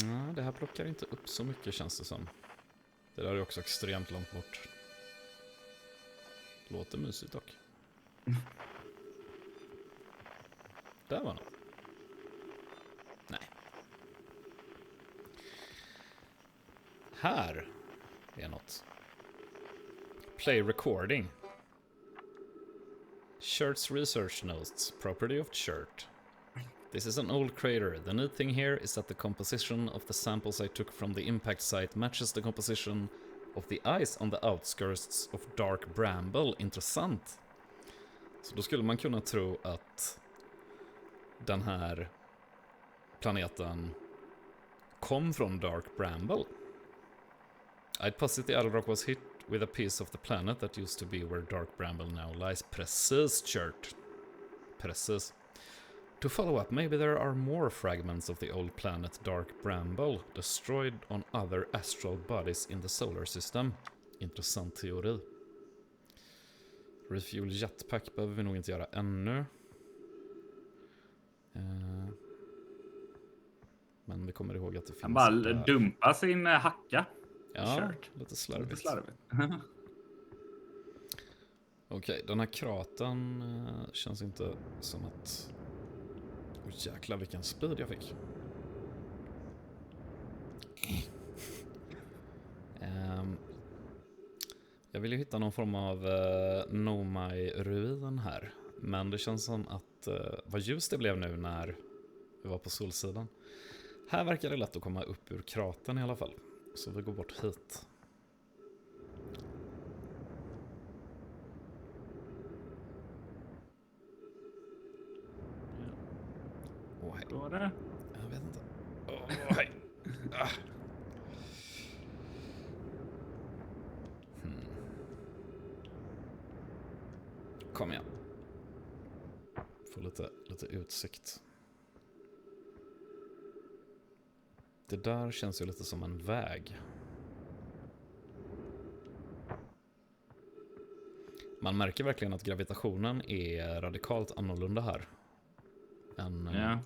Nej, det här plockar inte upp så mycket känns det som. Det där är också extremt långt bort. Låter mysigt dock. Där var något. Nej. Här är något. Play recording. Shirt's research notes, property of shirt. This is an old crater. The neat thing here is that the composition of the samples I took from the impact site matches the composition of the ice on the outskirts of dark bramble. Intressant. Så då skulle man kunna tro att den här planeten kom från dark bramble. I'd posit the Adel Rock was hit with a piece of the planet that used to be where dark bramble now lies. Precis, Chert. Precis. To follow up, maybe there are more fragments of the old planet Dark Bramble destroyed on other astral bodies in the solar system. Intressant teori. Refuel jetpack behöver vi nog inte göra ännu. Men vi kommer ihåg att det finns... Han bara dumpa sin hacka. Ja, Shirt. lite slarvigt. Lite slarvigt. Okej, den här kraten känns inte som att... Jäklar vilken speed jag fick. Jag vill ju hitta någon form av Nomai-ruin här. Men det känns som att vad ljus det blev nu när vi var på solsidan. Här verkar det lätt att komma upp ur kraten i alla fall. Så vi går bort hit. Åh, hej. Vad var det? Jag vet inte. Åh, hej. Ah. Få lite utsikt. Det där känns ju lite som en väg. Man märker verkligen att gravitationen är radikalt annorlunda här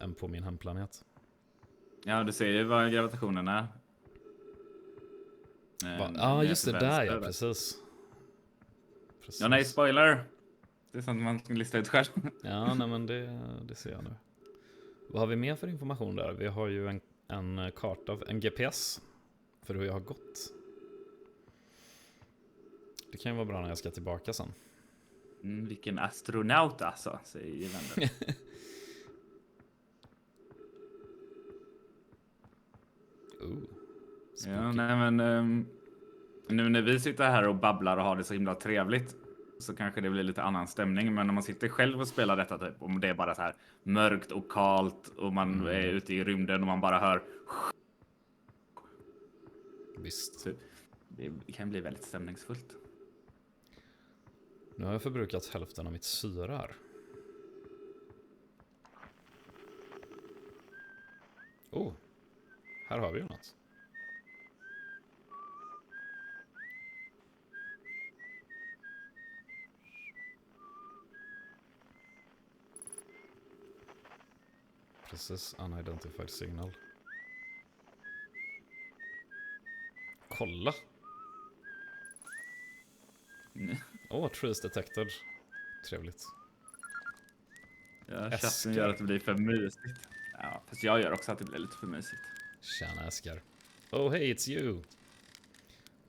än på min hemplanet. Ja, du ser ju vad gravitationen är. Ja, just det där, ja, precis. Ja, nej, spoiler. Det är sånt man kan lista ut själv. Ja, nej, men det ser jag nu. Vad har vi mer för information där? Vi har ju en karta, en GPS för hur jag har gått. Det kan ju vara bra när jag ska tillbaka sen. Vilken astronaut alltså, säger vänner. Ja, nej men nu när vi sitter här och babblar och har det så himla trevligt så kanske det blir lite annan stämning. Men när man sitter själv och spelar detta typ, om det är bara så här mörkt och kallt och man är ute i rymden och man bara hör. Visst. Så det kan bli väldigt stämningsfullt. Nu har jag förbrukat hälften av mitt syra här. Oh, här har vi ju något. Precis, unidentified signal. Kolla! Trees detected. Trevligt. Ja, chatten gör att det blir för mysigt. Ja, fast jag gör också att det blir lite för mysigt. Tjena, Eskar. Oh, hey, it's you.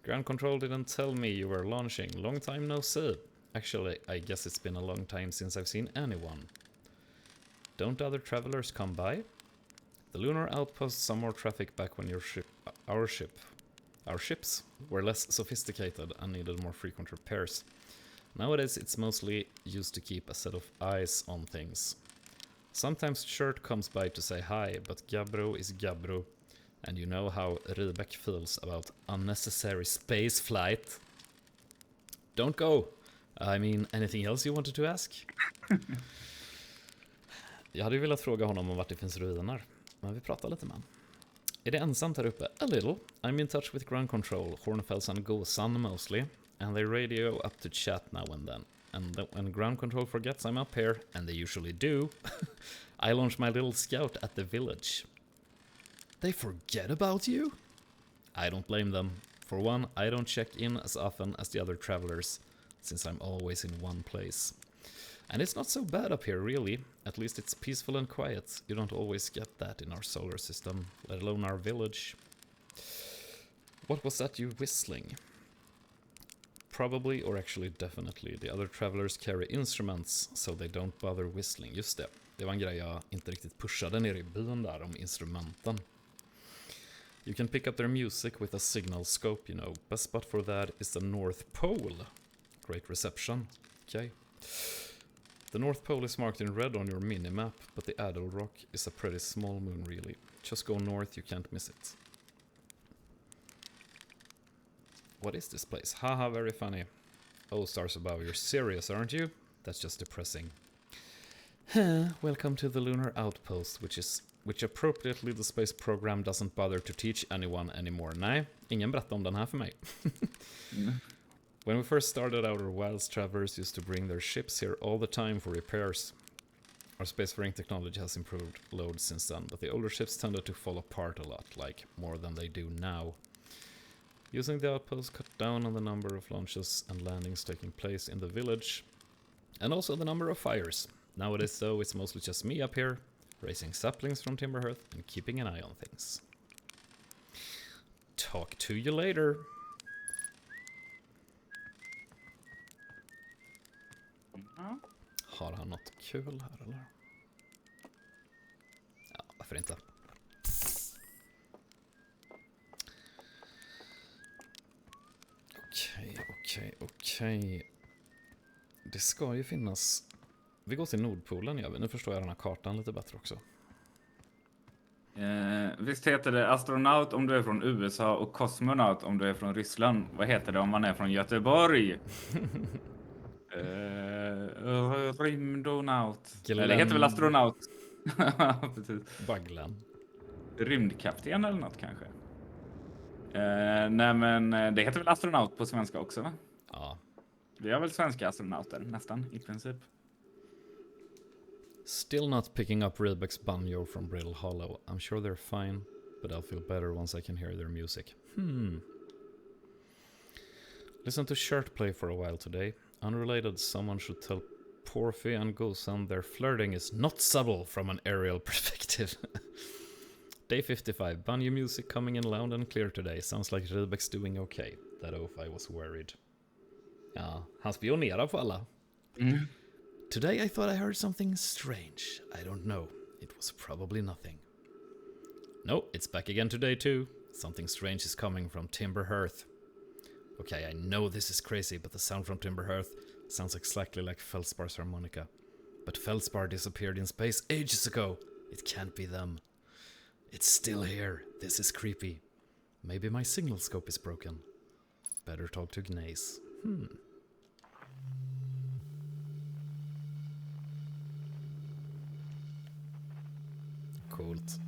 Ground control didn't tell me you were launching. Long time no see. Actually, I guess it's been a long time since I've seen anyone. Don't other travelers come by? The lunar outpost saw more traffic back when our ships were less sophisticated and needed more frequent repairs. Nowadays, it's mostly used to keep a set of eyes on things. Sometimes Shirt comes by to say hi, but Gabbro is Gabbro, and you know how Rybak feels about unnecessary space flight. Don't go! I mean, anything else you wanted to ask? Jag hade ju velat fråga honom om vart det finns ruiner, men vi pratar lite med honom. Är det ensamt här uppe? A little. I'm in touch with ground control, Hornfells and Gosan mostly, and they radio up to chat now and then. And when ground control forgets I'm up here, and they usually do, I launch my little scout at the village. They forget about you? I don't blame them. For one, I don't check in as often as the other travelers, since I'm always in one place. And it's not so bad up here, really. At least it's peaceful and quiet. You don't always get that in our solar system, let alone our village. What was that you whistling? Probably, or actually definitely, the other travelers carry instruments, so they don't bother whistling. Just det. Det var en grej jag inte riktigt pushade ner i byn där om instrumenten. You can pick up their music with a signal scope, you know. Best spot for that is the North Pole. Great reception. Okay. The North Pole is marked in red on your minimap, but the Adel Rock is a pretty small moon, really. Just go north, you can't miss it. What is this place? Haha, very funny. Oh, stars above, you're serious, aren't you? That's just depressing. Welcome to the lunar outpost, which appropriately the space program doesn't bother to teach anyone anymore. Nej, ingen berättar om den här för mig. When we first started out, our Wilds travelers used to bring their ships here all the time for repairs. Our spacefaring technology has improved loads since then, but the older ships tended to fall apart a lot, like more than they do now. Using the outpost cut down on the number of launches and landings taking place in the village, and also the number of fires. Nowadays, though, it's mostly just me up here, raising saplings from Timberhearth and keeping an eye on things. Talk to you later. Har han något kul här eller? Ja, varför inte? Okej. Det ska ju finnas... Vi går till Nordpolen, gör vi. Nu förstår jag den här kartan lite bättre också. Visst heter det astronaut om du är från USA och kosmonaut om du är från Ryssland. Vad heter det om man är från Göteborg? Rymdonaut. Glenn- Det heter väl astronaut? Precis. Baglen. Rymdkapten eller något kanske. Nej men det heter väl astronaut på svenska också va? Ja. Vi har väl svenska astronauter nästan i princip. Still not picking up Rybak's banjo from Brittle Hollow. I'm sure they're fine, but I'll feel better once I can hear their music. Listen to shirt play for a while today. Unrelated, someone should tell Porphy and Gosan their flirting is not subtle from an aerial perspective. Day 55. Banjo music coming in loud and clear today. Sounds like Rybak's doing okay. That oaf I was worried. Ja, han spionerar på alla. Today I thought I heard something strange. I don't know. It was probably nothing. No, it's back again today too. Something strange is coming from Timberhearth. Okay, I know this is crazy, but the sound from Timberhearth sounds exactly like Feldspar's harmonica. But Feldspar disappeared in space ages ago. It can't be them. It's still here. This is creepy. Maybe my signal scope is broken. Better talk to Gnaze. Coolt.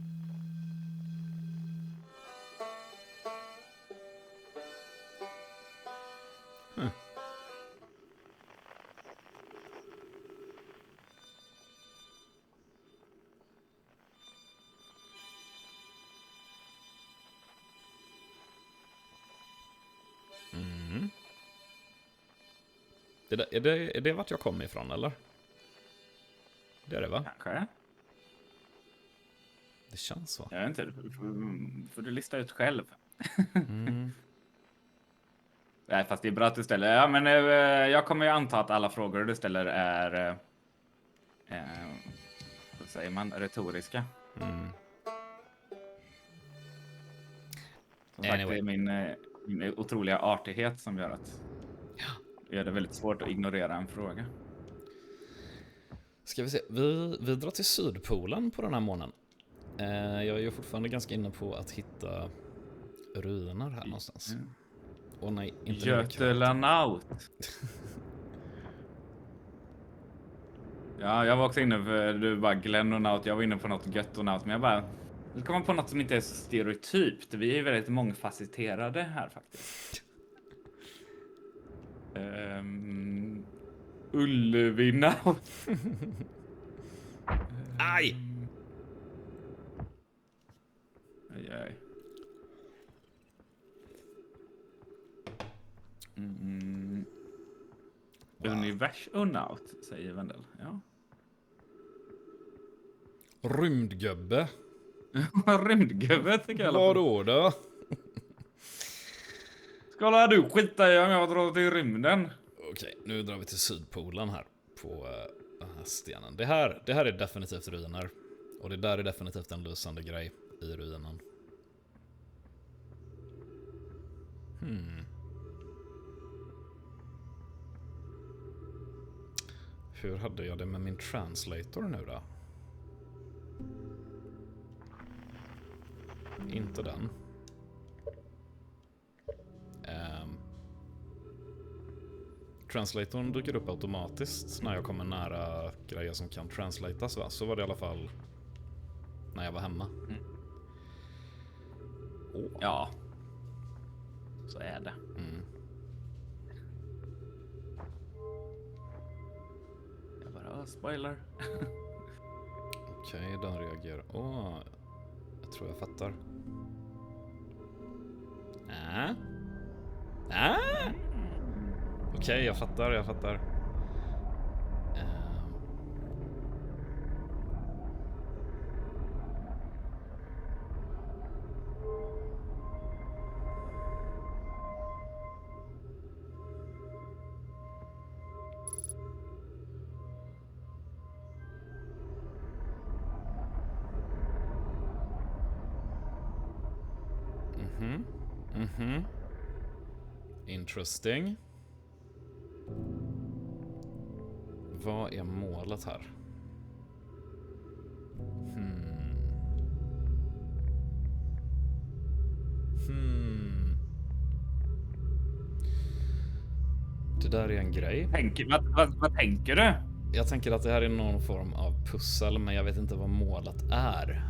Är det vart jag kommer ifrån, eller? Det är det, va? Kanske. Det känns så. Jag vet inte, får du lista ut själv. Nej, fast det är bra att du ställer. Ja, men jag kommer ju anta att alla frågor du ställer är vad säger man, retoriska. Som sagt, det är min otroliga artighet som gör att det gör det väldigt svårt att ignorera en fråga. Ska vi se, vi drar till Sydpolen på den här månaden. Jag är ju fortfarande ganska inne på att hitta ruiner här någonstans. Åh nej, inte Götelanaut. Ja, jag var också inne för du bara Glennonaut. Jag var inne på något göttonaut, men jag bara vill komma på något som inte är så stereotypt. Vi är väldigt mångfacetterade här faktiskt. Ulvinaut. Aj! Aj. Wow. Universunaut, säger Wendel. Ja. Rymdgubbe. Rymdgubbe tycker jag. Vadå? Ska du skita i om jag drar till rymden? Okej, nu drar vi till Sydpolen här på den här stenen. Det här är definitivt ruiner. Och det där är definitivt en lysande grej i ruinen. Hur hade jag det med min translator nu då? Inte den. Translatorn dyker upp automatiskt när jag kommer nära grejer som kan translatas, va? Så var det i alla fall när jag var hemma. Ja. Så är det. Jag bara spoiler. Okej, den reagerar. Jag tror jag fattar. Okej, jag fattar. Interesting. Vad är målet här? Det där är en grej. Vad tänker du? Jag tänker att det här är någon form av pussel, men jag vet inte vad målet är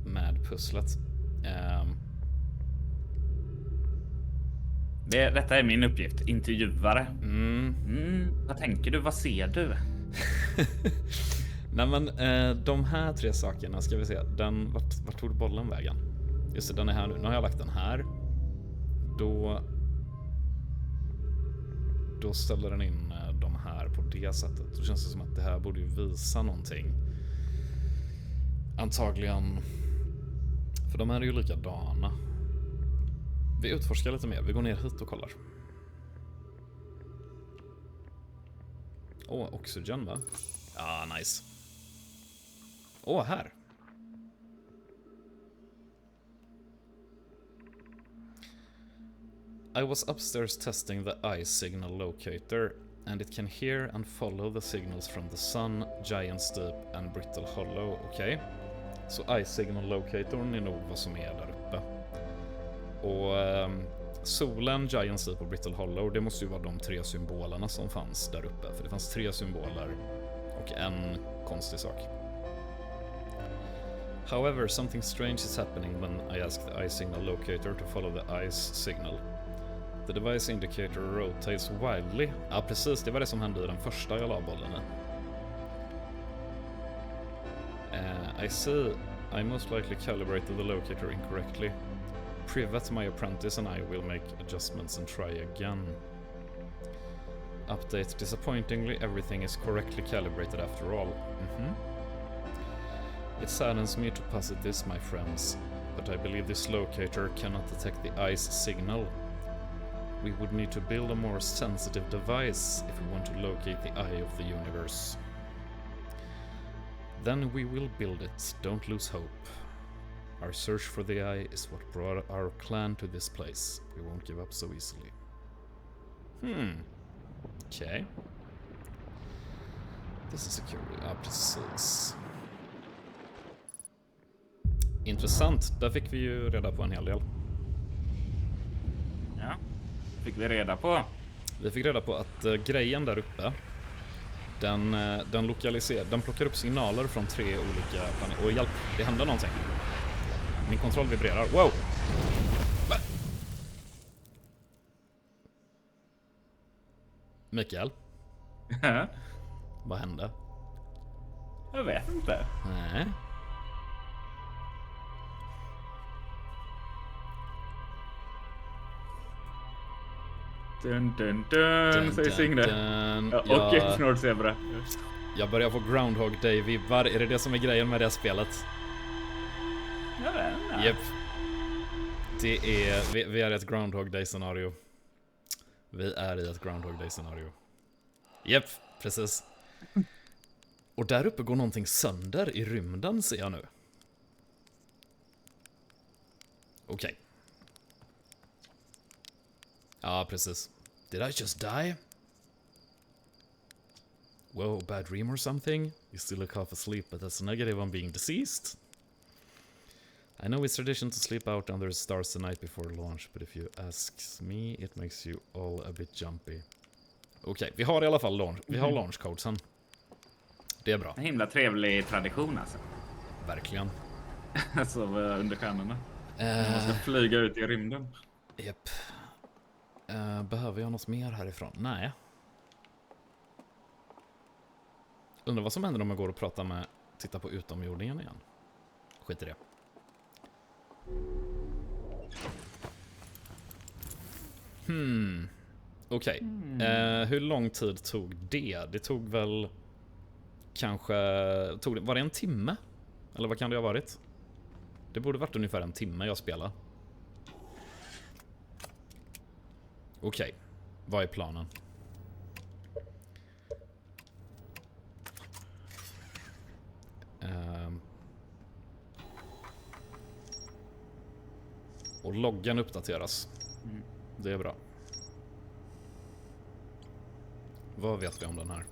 med pusslet. Detta är min uppgift, intervjuare. Vad tänker du? Vad ser du? Nej men de här 3 sakerna ska vi se. Vart tog bollen vägen? Just det, den är här nu. Nu har jag lagt den här. Då ställer den in de här på det sättet. Då känns det som att det här borde ju visa någonting. Antagligen. För de här är ju likadana. Vi utforskar lite mer. Vi går ner hit och kollar. Oxygen va? Ja, nice. Här. I was upstairs testing the eye signal locator, and it can hear and follow the signals from the sun, giant steep and brittle hollow. Okej. Så eye signal locatorn är nog vad som är där uppe. Och solen, giant steep och brittle hollow, det måste ju vara de 3 symbolerna som fanns där uppe. För det fanns 3 symboler och en konstig sak. However, something strange is happening when I ask the eye signal locator to follow the eye's signal. The device indicator rotates wildly. Ja, precis. Det var det som hände i den första jag la bollen i. I see. I most likely calibrated the locator incorrectly. Privet my apprentice and I will make adjustments and try again. Update. Disappointingly, everything is correctly calibrated after all. It saddens me to posit this, my friends, but I believe this locator cannot detect the eye's signal. We would need to build a more sensitive device if we want to locate the eye of the universe. Then we will build it, don't lose hope. Our search for the eye is what brought our clan to this place. We won't give up so easily. Okay. This is security. Ja, precis. Intressant. Där fick vi ju reda på en hel del. Ja, fick vi reda på. Vi fick reda på att grejen där uppe, den plockar upp signaler från 3 olika planeter. Och hjälp, det händer någonting. Min kontroll vibrerar. Wow! Mikael? Vad hände? Jag vet inte. Nej. Dun, säger Signe. Ja, och ett snårdzebra. Jag börjar få Groundhog Day-vibbar. Är det som är grejen med det här spelet? Jag vet inte. Japp. Vi är i ett Groundhog Day-scenario. Vi är i ett Groundhog Day-scenario. Japp, precis. Och där uppe går någonting sönder i rymden, ser jag nu. Okej. Ja, precis. Did I just die? Whoa, bad dream or something? You still look half asleep, but that's negative on being deceased. I know it's tradition to sleep out under the stars the night before launch, but if you ask me, it makes you all a bit jumpy. Okej, vi har i alla fall launch codesen. Det är bra. En himla trevlig tradition alltså. Verkligen. Alltså under stjärnorna. Man ska flyga ut i rymden. Japp. Behöver jag något mer härifrån? Nej. Undrar vad som händer om jag går och pratar med... Titta på utomjordingen igen. Skit i det. Okej. Hur lång tid tog det? Det tog väl... Kanske... Var det en timme? Eller vad kan det ha varit? Det borde varit ungefär en timme jag spelade. Okej. Vad är planen? Och loggan uppdateras. Det är bra. Vad vet vi om den här?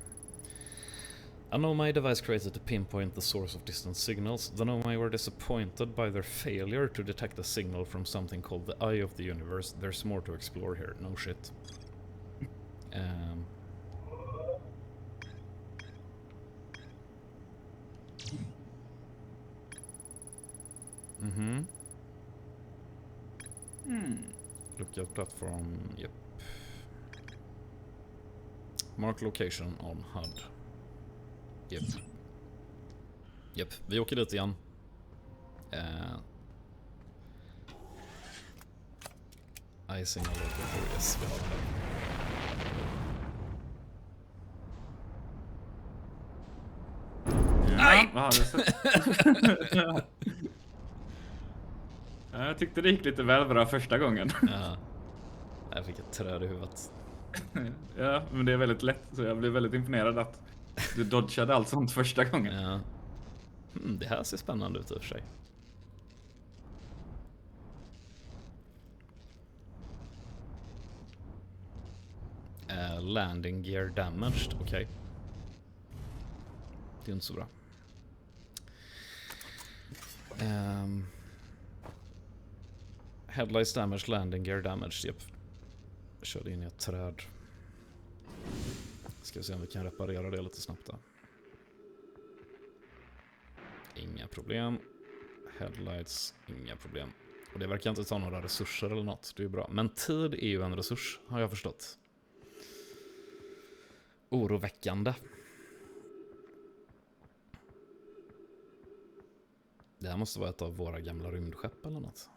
A Nomai device created to pinpoint the source of distant signals. The Nomai were disappointed by their failure to detect a signal from something called the eye of the universe. There's more to explore here. No shit. Lookout platform, yep. Mark location on HUD. Yep. Yep, vi åker dit igen. Icing all over, yes, vi har den. Nej! Jag tyckte det gick lite väl bra första gången. Ja. Jag fick ett träd i huvudet. Ja, men det är väldigt lätt, så jag blev väldigt imponerad att du dodgade allt sånt första gången. Ja. Det här ser spännande ut i och för sig. Landing gear damaged, okej. Det är inte så bra. Headlights damaged, landing gear damaged, yep. Körde in i ett träd. Ska vi se om vi kan reparera det lite snabbt då. Inga problem. Headlights, inga problem. Och det verkar inte ta några resurser eller något, det är bra. Men tid är ju en resurs, har jag förstått. Oroväckande. Det här måste vara ett av våra gamla rymdskepp eller något.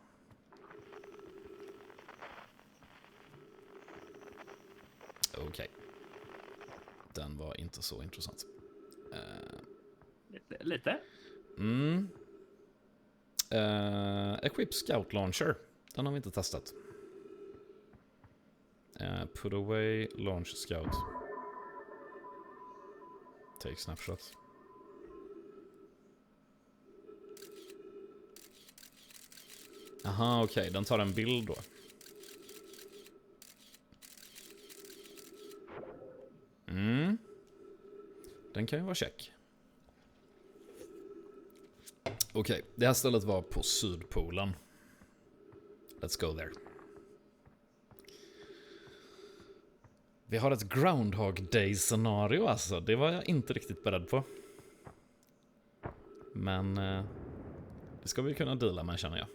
Okej. Den var inte så intressant. Lite? Equip Scout Launcher. Den har vi inte testat. Put away Launch Scout. Take snapshot. Aha, okej. Den tar en bild då. Den kan ju vara check. Okej, det här stället var på Sydpolen. Let's go there. Vi har ett Groundhog Day-scenario alltså. Det var jag inte riktigt beredd på. Men det ska vi kunna deala med, känner jag.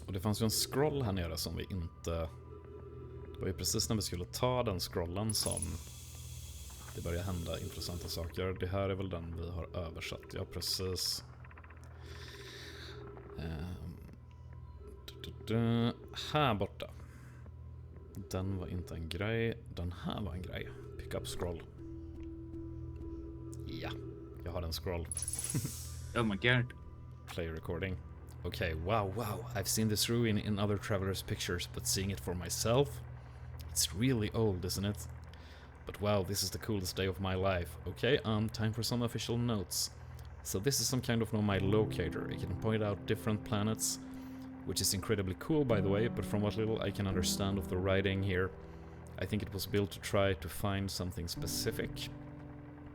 Och det fanns ju en scroll här nere som vi inte... Det var ju precis när vi skulle ta den scrollen som det började hända intressanta saker. Det här är väl den vi har översatt. Ja, precis. Här borta. Den var inte en grej. Den här var en grej. Pick up scroll. Ja, jag har en scroll. Oh my god. Play recording. Okay, wow. I've seen this ruin in other travelers' pictures, but seeing it for myself, it's really old, isn't it? But wow, this is the coolest day of my life. Okay, time for some official notes. So this is some kind of my locator. It can point out different planets, which is incredibly cool, by the way, but from what little I can understand of the writing here, I think it was built to try to find something specific.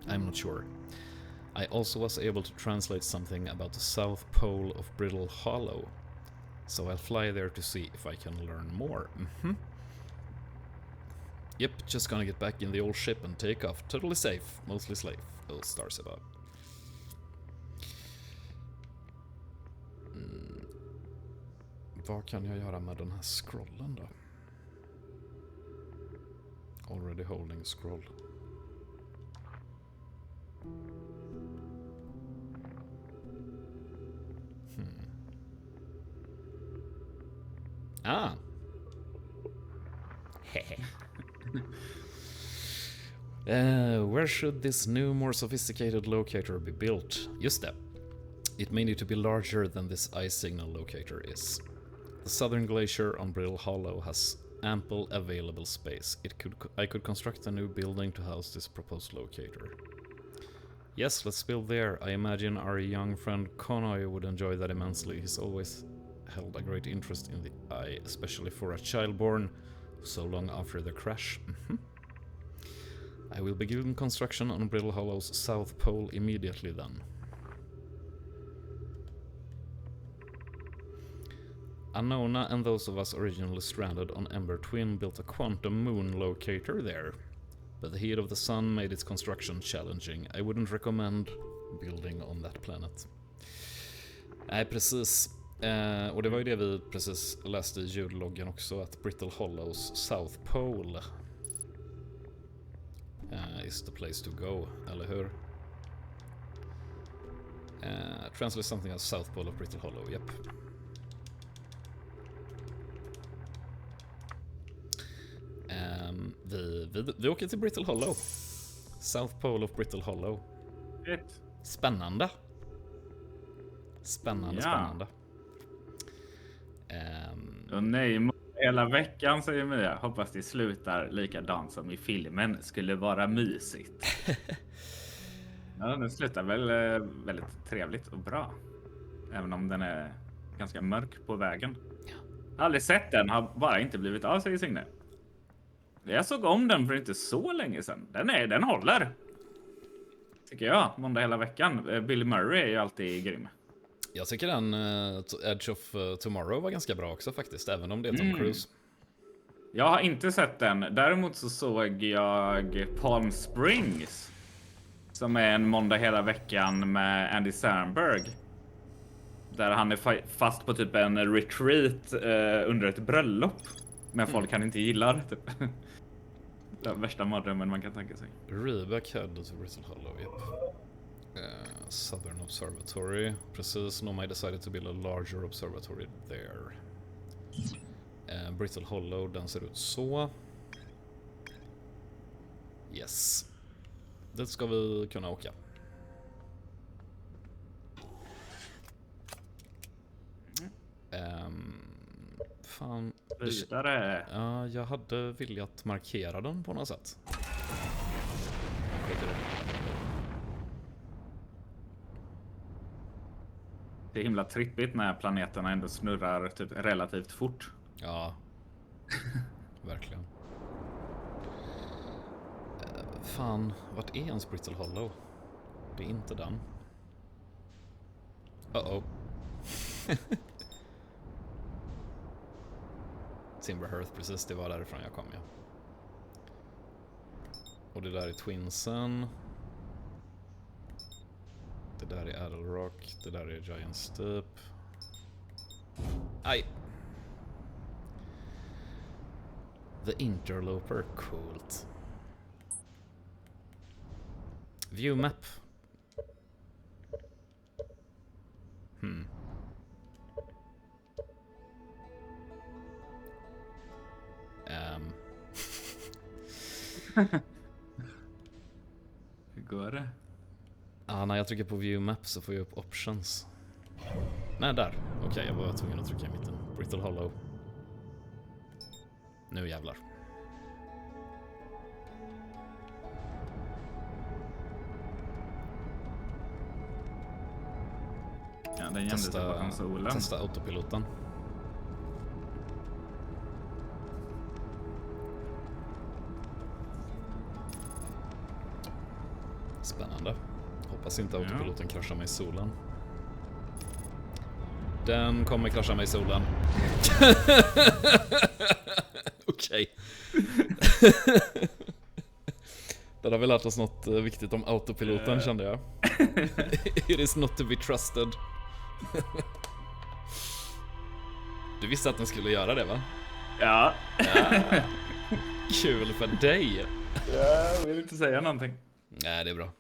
I'm not sure. I also was able to translate something about the south pole of Brittle Hollow, so I'll fly there to see if I can learn more. Yep, just gonna get back in the old ship and take off. Totally safe, mostly safe. Oh, stars above. Vad kan jag göra med den här scrollen då? Already holding scroll. Where should this new, more sophisticated locator be built? Just that. It may need to be larger than this eye signal locator is. The southern glacier on Brittle Hollow has ample available space. I could construct a new building to house this proposed locator. Yes, let's build there. I imagine our young friend Konoy would enjoy that immensely. He's always held a great interest in the eye, especially for a child born so long after the crash. I will begin construction on Brittle Hollow's south pole immediately then. Annona and those of us originally stranded on Ember Twin built a quantum moon locator there. But the heat of the sun made its construction challenging. I wouldn't recommend building on that planet. Nej, precis. Och det var ju det vi precis läste i ljudloggen också, att Brittle Hollows South Pole is the place to go, eller hur? Translate something as South Pole of Brittle Hollow, yep. Vi åker till Brittle Hollow. South Pole of Brittle Hollow. Spännande. Spännande. Nej, hela veckan säger Mia. Hoppas det slutar likadant som i filmen. Skulle vara mysigt. Ja, den slutar väl väldigt trevligt och bra. Även om den är ganska mörk på vägen. Aldrig sett den, har bara inte blivit av, säger Signe. Jag såg om den för inte så länge sedan. Den håller. Tycker jag, måndag hela veckan. Bill Murray är ju alltid grym. Jag tycker den Edge of Tomorrow var ganska bra också faktiskt, även om det är Tom Cruise. Jag har inte sett den. Däremot så såg jag Palm Springs, som är en måndag hela veckan med Andy Samberg. Där han är fast på typ en retreat under ett bröllop. Men folk kan inte gilla det. Typ. Den värsta mardrömmen man kan tänka sig. Reback Head to Brittle Hollow, yep. Southern Observatory. Precis, I decided to build a larger observatory there. Brittle Hollow, den ser ut så. Yes. Det ska vi kunna åka. Fan. Vidare. Ja, jag hade velat markera den på något sätt. Det är himla trippigt när planeterna ändå snurrar typ relativt fort. Ja, verkligen. Fan, vart är ens Brittle Hollow? Det är inte den. Uh-oh. Timberhearth, precis, det var därifrån jag kom, ja. Och det där är Twinsen. Det där är Adel Rock. Det där är Giant Steep. Aj! The Interloper, coolt. View map. Hur går det? När jag trycker på view map så får jag upp options. Nej, där. Okej, jag var tvungen att trycka i mitten. Brittle Hollow. Nu jävlar. Ja, den gömde sig bakom solen. Testa autopiloten. Spännande. Hoppas inte autopiloten kraschar mig i solen. Den kommer krascha mig i solen. Okej. Där har vi lärt oss något viktigt om autopiloten, kände jag. It is not to be trusted. Du visste att den skulle göra det, va? Ja. Kul för dig. Jag vill inte säga någonting. Nej, det är bra.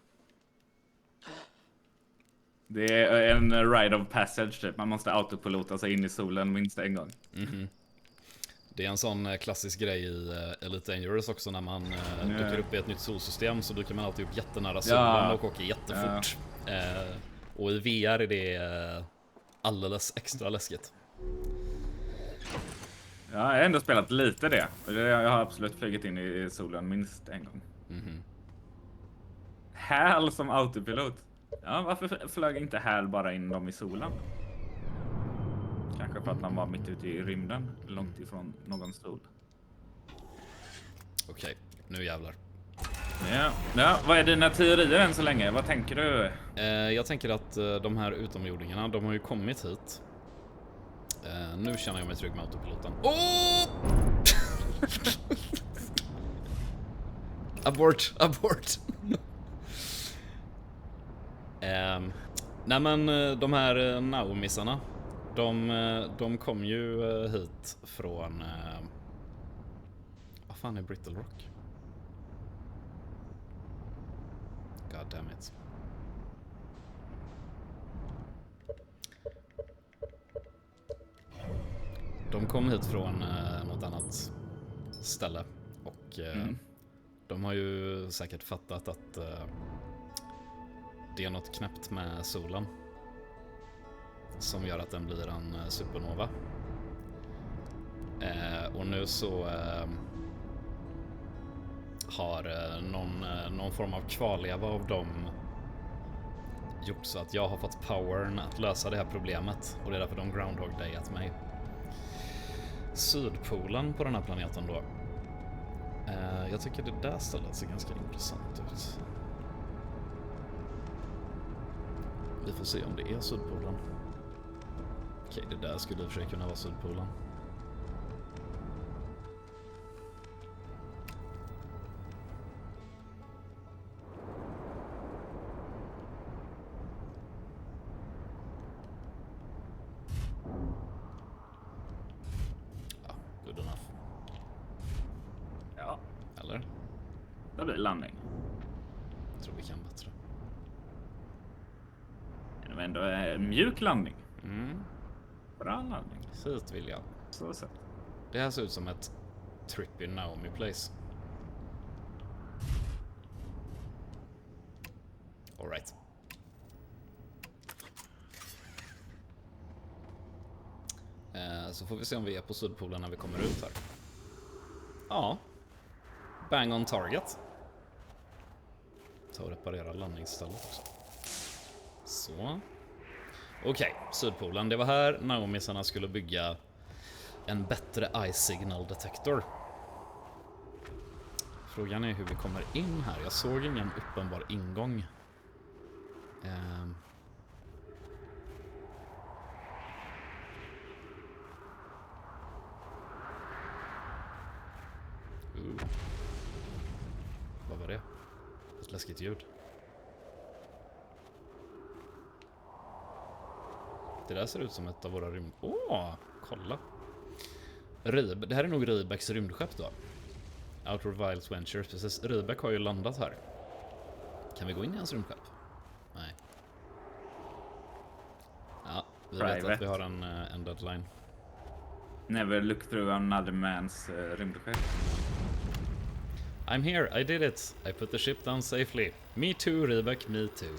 Det är en rite of passage typ. Man måste autopilota sig in i solen minst en gång. Det är en sån klassisk grej i Elite Dangerous också, när man dyker upp i ett nytt solsystem, så dyker man alltid upp jättenära solen och åker jättefort. Och i VR är det alldeles extra läskigt. Ja, jag har ändå spelat lite det. Jag har absolut flugit in i solen minst en gång. Hal som autopilot. Ja, varför flög inte Hal bara in dem i solen? Kanske för att han var mitt ute i rymden, långt ifrån någon sol. Okej, nu jävlar. Ja, vad är dina teorier än så länge? Vad tänker du? Jag tänker att de här utomjordingarna, de har ju kommit hit. Nu känner jag mig trygg med autopiloten. Oh! Abort. Nej men de här Naomisarna, de kom ju hit från vad fan är Brittle Rock? God damn it. De kom hit från något annat ställe och de har ju säkert fattat att det är något knäppt med solen som gör att den blir en supernova. Och nu så har någon form av kvarleva av dem gjort så att jag har fått powern att lösa det här problemet, och det är därför de Groundhog dayat mig. Sydpolen på den här planeten då. Jag tycker det där stället ser ganska intressant ut. Vi får se om det är Sydpolen. Okej, det där skulle i och för sig kunna vara Sydpolen. Ja, good enough. Ja, Eller? det blir landning. Jag tror vi kan bättre. Det var ändå en mjuk landning. Bra landning. Hit vill jag. Så sett. Det här ser ut som ett trippy Naomi place. All right. Så får vi se om vi är på Sydpolen när vi kommer ut här. Ja. Bang on target. Ta och reparera landningsstället också. Så. Okej, Sydpolen. Det var här Naomisarna skulle bygga en bättre ice signal detector. Frågan är hur vi kommer in här. Jag såg ingen uppenbar ingång. Vad var det? Ett läskigt ljud. Det där ser ut som ett av våra rymd... kolla. Det här är nog Rybäcks rymdskepp då. Outer Wilds Ventures. Precis. Rybäck har ju landat här. Kan vi gå in i hans rymdskepp? Nej. Ja, vi vet att vi har en deadline. Never look through another man's rymdskepp. I'm here, I did it. I put the ship down safely. Me too, Rybäck, me too.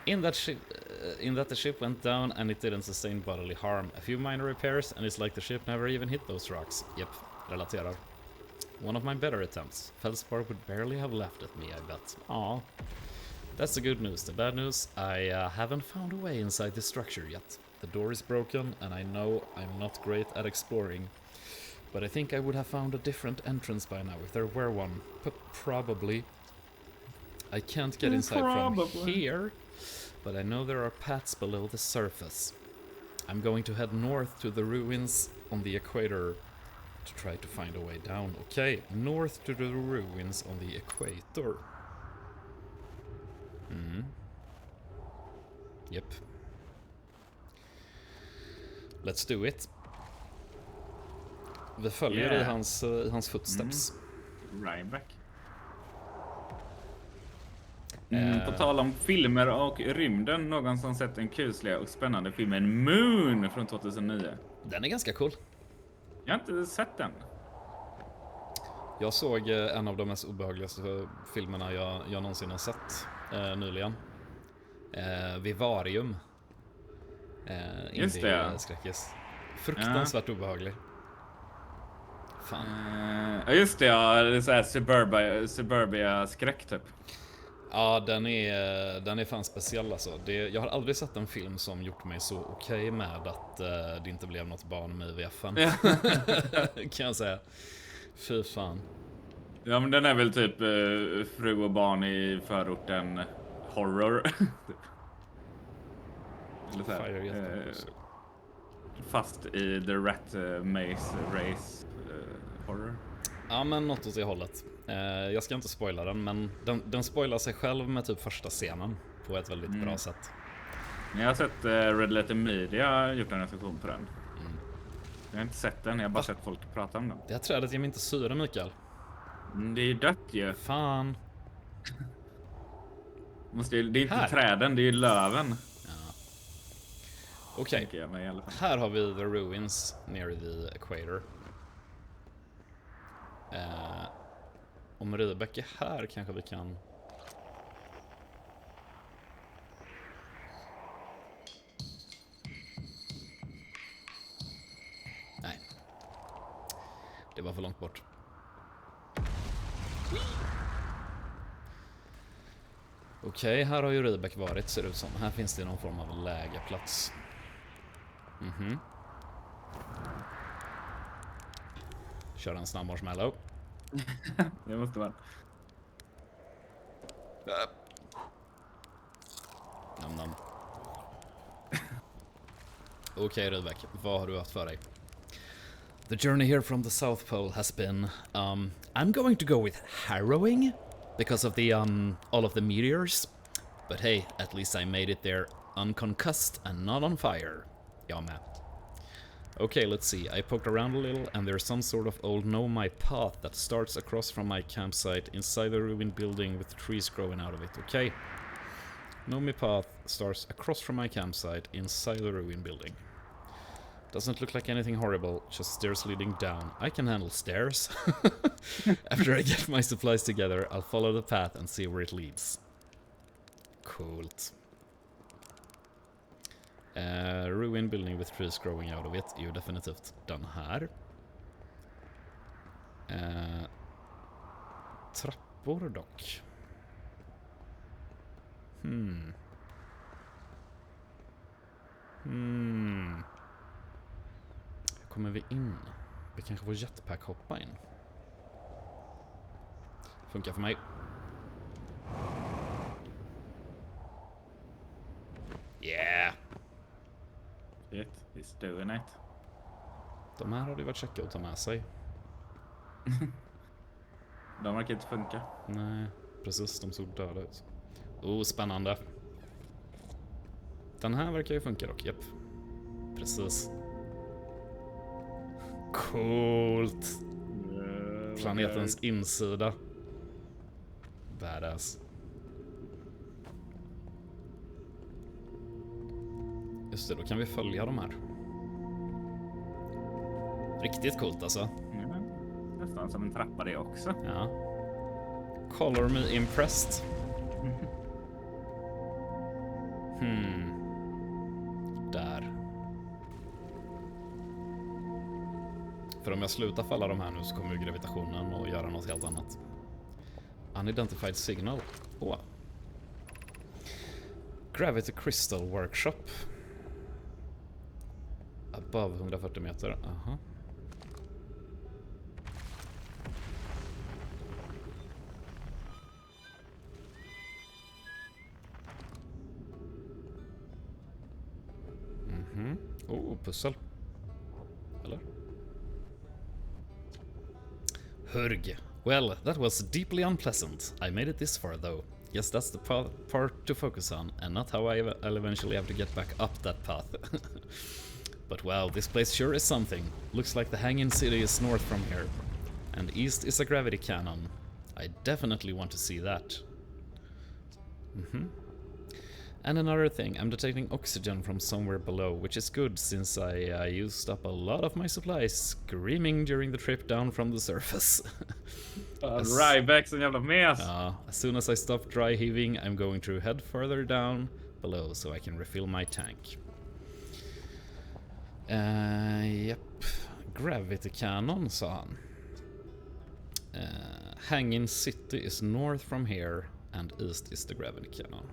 In that the ship went down and it didn't sustain bodily harm. A few minor repairs and it's like the ship never even hit those rocks. Yep, relaterar. One of my better attempts. Feldspar would barely have laughed at me, I bet. Aw. That's the good news. The bad news, I haven't found a way inside the structure yet. The door is broken and I know I'm not great at exploring. But I think I would have found a different entrance by now if there were one. But probably. I can't get inside from here. But I know there are paths below the surface. I'm going to head north to the ruins on the equator to try to find a way down. Okay, north to the ruins on the equator. Yep. Let's do it. Vi följer i hans footsteps. Ryback. På tal om filmer och rymden, någon som sett den kusliga och spännande filmen Moon från 2009. Den är ganska cool. Jag har inte sett den. Jag såg en av de mest obehagligaste filmerna jag någonsin har sett nyligen. Vivarium. Just det. Skräckis. Fruktansvärt obehaglig. Fan. Ja, just det. Ja, det är så här suburbia skräck typ. Ja, den är fan speciell alltså. Jag har aldrig sett en film som gjort mig så okej med att det inte blev något barn med IVF:en. Kan jag säga. Fy fan. Ja, men den är väl typ fru och barn i förorten horror. Eller så här. fast i The Rat Maze Race Horror? Ja, men något åt det hållet. Jag ska inte spoila den, men den spoilar sig själv med typ första scenen på ett väldigt bra sätt. Jag har sett Red Letter Media gjort en recension på den. Jag har inte sett den, jag har bara sett folk prata om den. Det här trädet ger mig inte syre, Mikael. Det är ju dött ju. Fan. Det är inte Här. träden, det är ju löven. Okej, Tänker jag mig i alla fall. här har vi the ruins near the equator. Om Rydebäck är här kanske vi kan... Nej. Det var för långt bort. Okej, här har ju Rydebäck varit, ser det ut som. Här finns det någon form av lägerplats. Kör en snabb marshmallow. Det måste vara. Nam. Okej, Rydebäck, vad har du haft för dig? The journey here from the South Pole has been, I'm going to go with harrowing because of the, all of the meteors. But hey, at least I made it there unconcussed and not on fire. Jag med. Okay, let's see. I poked around a little and there's some sort of old nomite path that starts across from my campsite inside the ruined building with trees growing out of it. Okay. Nomite path starts across from my campsite inside the ruined building. Doesn't look like anything horrible, just stairs leading down. I can handle stairs. After I get my supplies together, I'll follow the path and see where it leads. Coolt. Ruined building with trees growing out of it är ju definitivt den här. Trappor dock. Kommer vi in? Vi kanske får jetpack hoppa in. Funkar för mig. Yeah! He's doing it. De här hade ju varit checka att ta med sig. De verkar inte funka. Nej, precis. De såg döda ut. Spännande. Den här verkar ju funka dock, japp. Precis. Coolt. Planetens insida. Badass. Just det, då kan vi följa de här. Riktigt coolt alltså. Nästan som en trappa det också. Ja. Color me impressed. Där. För om jag slutar falla de här nu så kommer ju gravitationen och göra något helt annat. Unidentified signal. Gravity Crystal Workshop. Above 140 meter. Aha. Pussel. Eller? Hurg. Well, that was deeply unpleasant. I made it this far though. Guess that's the part to focus on, and not how I'll eventually have to get back up that path. But wow, this place sure is something. Looks like the hanging city is north from here. And east is a gravity cannon. I definitely want to see that. And another thing, I'm detecting oxygen from somewhere below, which is good since I used up a lot of my supplies screaming during the trip down from the surface. Ryback som jävla mes. As soon as I stop dry heaving, I'm going to head further down below so I can refill my tank. Yep. Gravity cannon, sa han. Hanging city is north from here and east is the gravity cannon.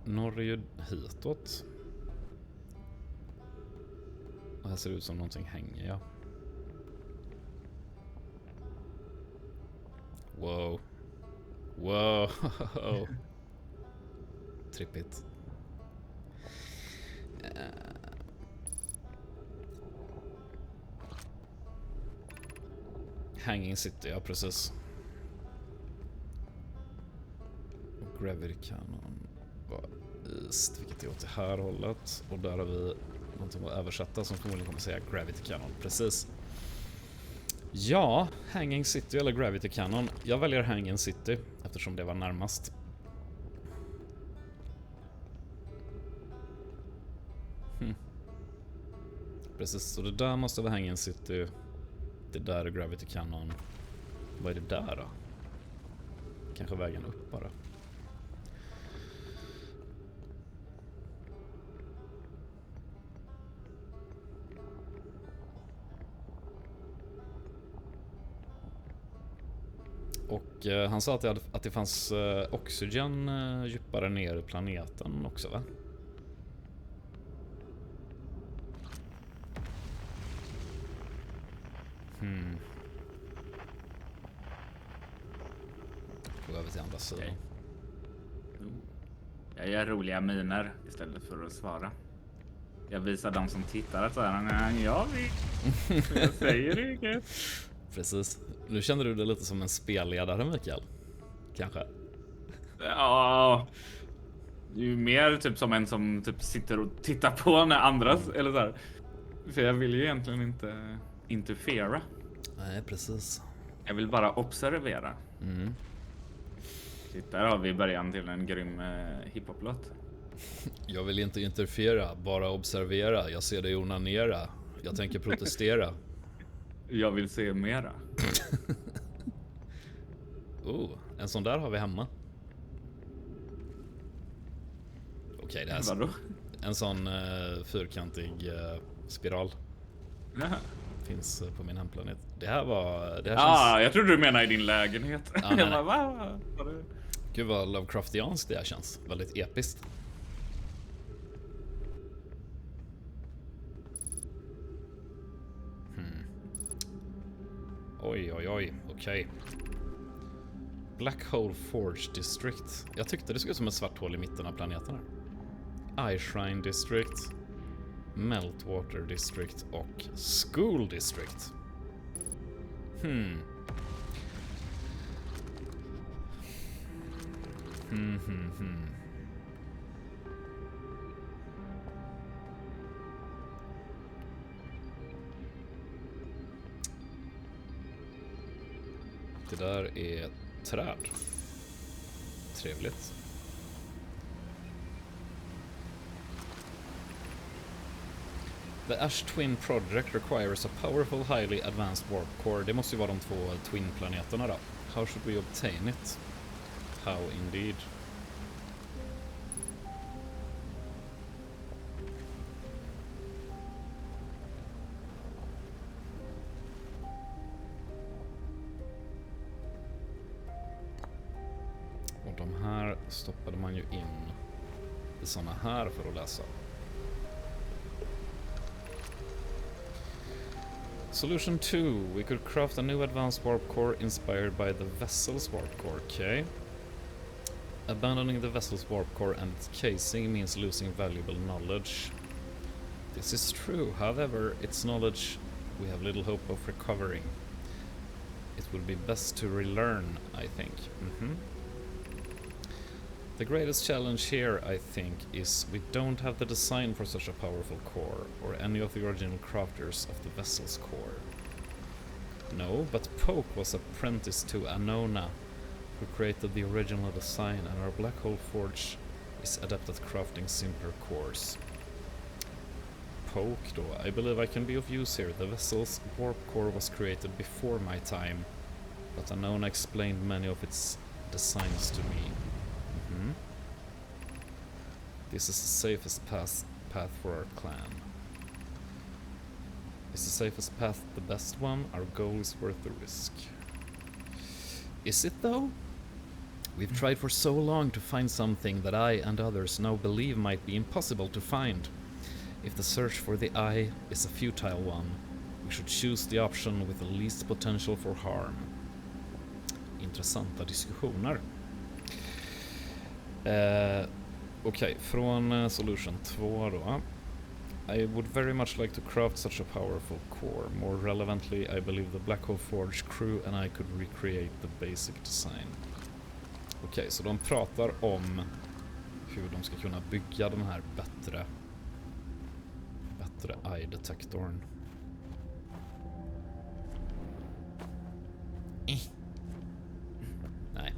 Norge hitåt. Det här ser ut som någonting hänger, ja. Wow. Trippigt. Hanging City, ja precis. Och Gravity Cannon var East, vilket är åt det här hållet. Och där har vi någonting att översätta som förmodligen kommer säga Gravity Cannon, precis. Ja, Hanging City eller Gravity Cannon. Jag väljer Hanging City eftersom det var närmast. Precis, så det där måste vara Hanging City. Det där är Gravity Cannon. Vad är det där då? Kanske vägen upp bara. Och han sa att det fanns oxygen djupare ner i planeten också, va? Gå över till andra sidan. Okay. Jag gör roliga miner istället för att svara. Jag visar dem som tittar att jag vet. Jag säger inget. Precis. Nu känner du dig lite som en spelledare, Mikael. Kanske. Ja. Det är ju mer typ som en som typ sitter och tittar på när andras eller så här. För jag vill ju egentligen inte interfera. Nej, precis. Jag vill bara observera. Där har vi början till en grym hiphop-låt. Jag vill inte interfera, bara observera. Jag ser dig onanera. Jag tänker protestera. Jag vill se mera. En sån där har vi hemma. Okej, det här Vadå? en sån fyrkantig spiral. Jaha. Finns på min hemplanet. Det här känns... Jag trodde du menade i din lägenhet. Ja, jag bara, Gud vad Lovecraftianskt det här känns. Väldigt episkt. Oj, okej. Black Hole Forge District. Jag tyckte det såg ut som ett svart hål i mitten av planeten här. Eye Shrine District, Meltwater District och School District. Det där är träd. Trevligt. The Ash Twin Project requires a powerful, highly advanced warp core. Det måste ju vara de två Twin-planeterna då. How should we obtain it? How indeed. Och de här stoppade man ju in i såna här för att läsa. Solution 2. We could craft a new advanced warp core inspired by the vessel's warp core. Okay. Abandoning the vessel's warp core and its casing means losing valuable knowledge. This is true. However, its knowledge we have little hope of recovering. It would be best to relearn, I think. The greatest challenge here, I think, is we don't have the design for such a powerful core, or any of the original crafters of the vessel's core. No, but Poke was apprenticed to Anona, who created the original design, and our black hole forge is adept at crafting simpler cores. Poke, though, I believe I can be of use here. The vessel's warp core was created before my time, but Anona explained many of its designs to me. This is the safest path for our clan. Is the safest path the best one? Our goal is worth the risk. Is it though? We've tried for so long to find something that I and others now believe might be impossible to find. If the search for the eye is a futile one, we should choose the option with the least potential for harm. Intressanta diskussioner. Okej, från Solution 2 då. I would very much like to craft such a powerful core. More relevantly, I believe the Black Hole Forge crew and I could recreate the basic design. Okej, så de pratar om hur de ska kunna bygga den här bättre eye-detektorn. Nej.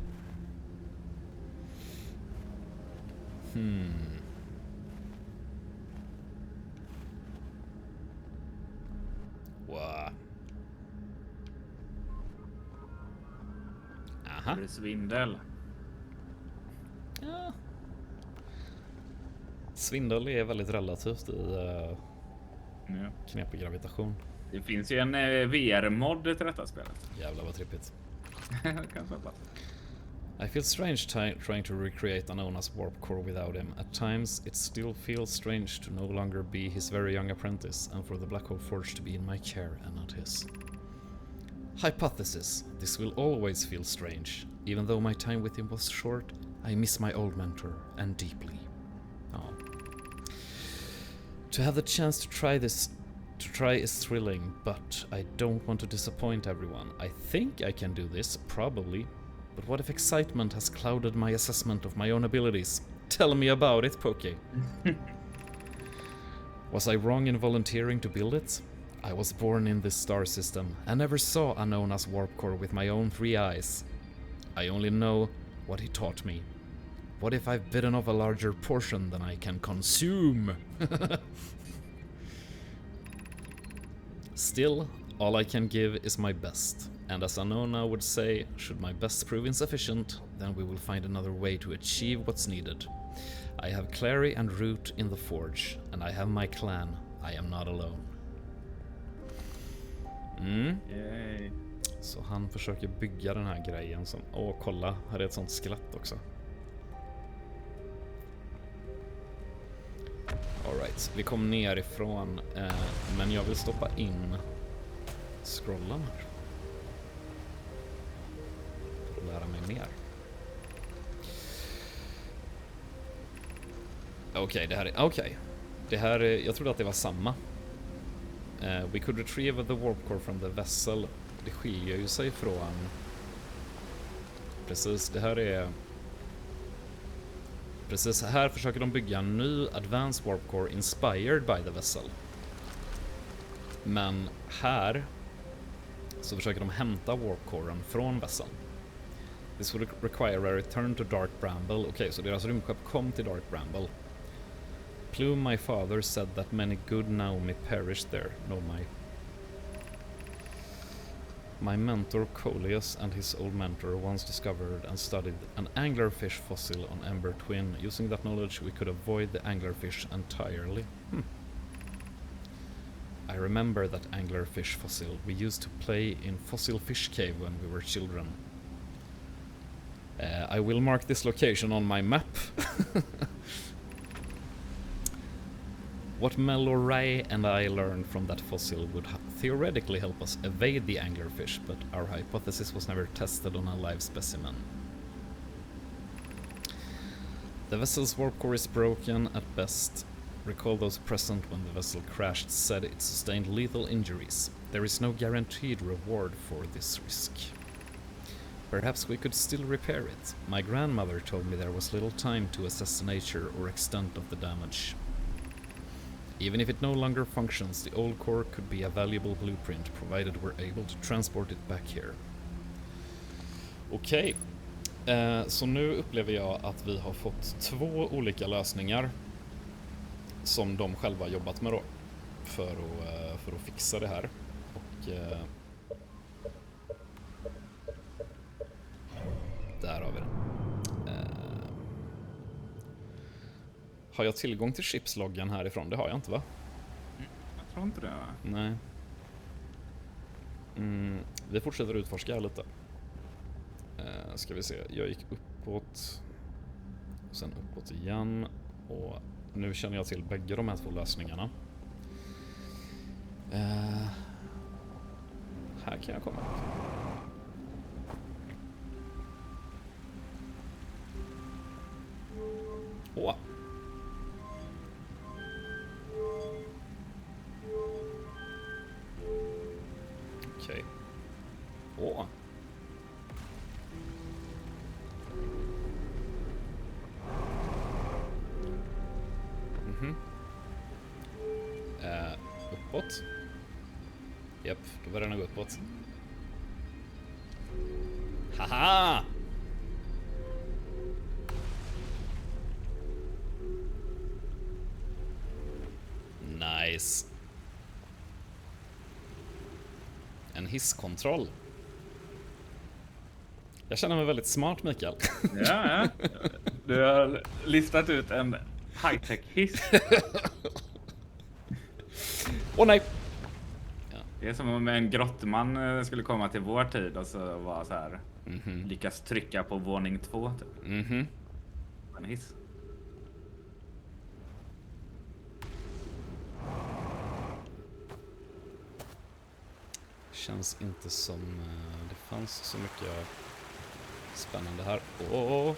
Wow. Aha. Det är svindel. Ja. Svindel är väldigt relativt i knepig gravitation. Det finns ju en VR-mod till detta spelet. Jävlar vad trippigt. Kanske bara. I feel strange trying to recreate Anona's warp core without him. At times, it still feels strange to no longer be his very young apprentice, and for the Black Hole Forge to be in my care and not his. Hypothesis. This will always feel strange. Even though my time with him was short, I miss my old mentor, and deeply. Oh. To have the chance to try is thrilling, but I don't want to disappoint everyone. I think I can do this, probably. But what if excitement has clouded my assessment of my own abilities? Tell me about it, Poke. Was I wrong in volunteering to build it? I was born in this star system and never saw Anona's warp core with my own 3 eyes. I only know what he taught me. What if I've bitten off a larger portion than I can consume? Still, all I can give is my best. And as Anona would say, should my best prove insufficient, then we will find another way to achieve what's needed. I have Clary and Root in the Forge, and I have my clan. I am not alone. Yay. Så han försöker bygga den här grejen som... Åh, kolla, här är ett sånt skelett också. Alright, vi kom nerifrån, men jag vill stoppa in scrollen här. Lära mig mer. Okej, det här är, jag trodde att det var samma. We could retrieve the warp core from the vessel. Det skiljer ju sig från... Precis, det här är... Precis, här försöker de bygga en ny advanced warp core inspired by the vessel. Men här så försöker de hämta warp coren från vesseln. This would require a return to Dark Bramble. Okej, så deras rymdskepp kom till Dark Bramble. Plume, my father, said that many good Naomi perished there. No, my mentor Coleus and his old mentor once discovered and studied an anglerfish fossil on Ember Twin. Using that knowledge, we could avoid the anglerfish entirely. I remember that anglerfish fossil. We used to play in Fossil Fish Cave when we were children. I will mark this location on my map. What Meloray and I learned from that fossil would theoretically help us evade the anglerfish, but our hypothesis was never tested on a live specimen. The vessel's warp core is broken at best. Recall those present when the vessel crashed said it sustained lethal injuries. There is no guaranteed reward for this risk. Perhaps we could still repair it. My grandmother told me there was little time to assess the nature or extent of the damage. Even if it no longer functions, the old core could be a valuable blueprint, provided we're able to transport it back here. Okej, så nu upplever jag att vi har fått 2 olika lösningar som de själva jobbat med då för att fixa det här. Och där har vi den. Har jag tillgång till chipsloggen härifrån? Det har jag inte, va? Jag tror inte det, va? Nej. Vi fortsätter utforska lite. Ska vi se. Jag gick uppåt. Och sen uppåt igen. Och nu känner jag till bägge de här 2 lösningarna. Här kan jag komma. Okej. Åh. Uppåt. Japp, då börjar den gå uppåt. Haha! Nice. En hisskontroll. Jag känner mig väldigt smart, Mikael. Ja. Du har listat ut en high-tech hiss. Åh nej! Det är som om en grottman skulle komma till vår tid och så vara så här. Lyckas trycka på våning 2 typ. En hiss. Känns inte som det fanns så mycket spännande här. Åh!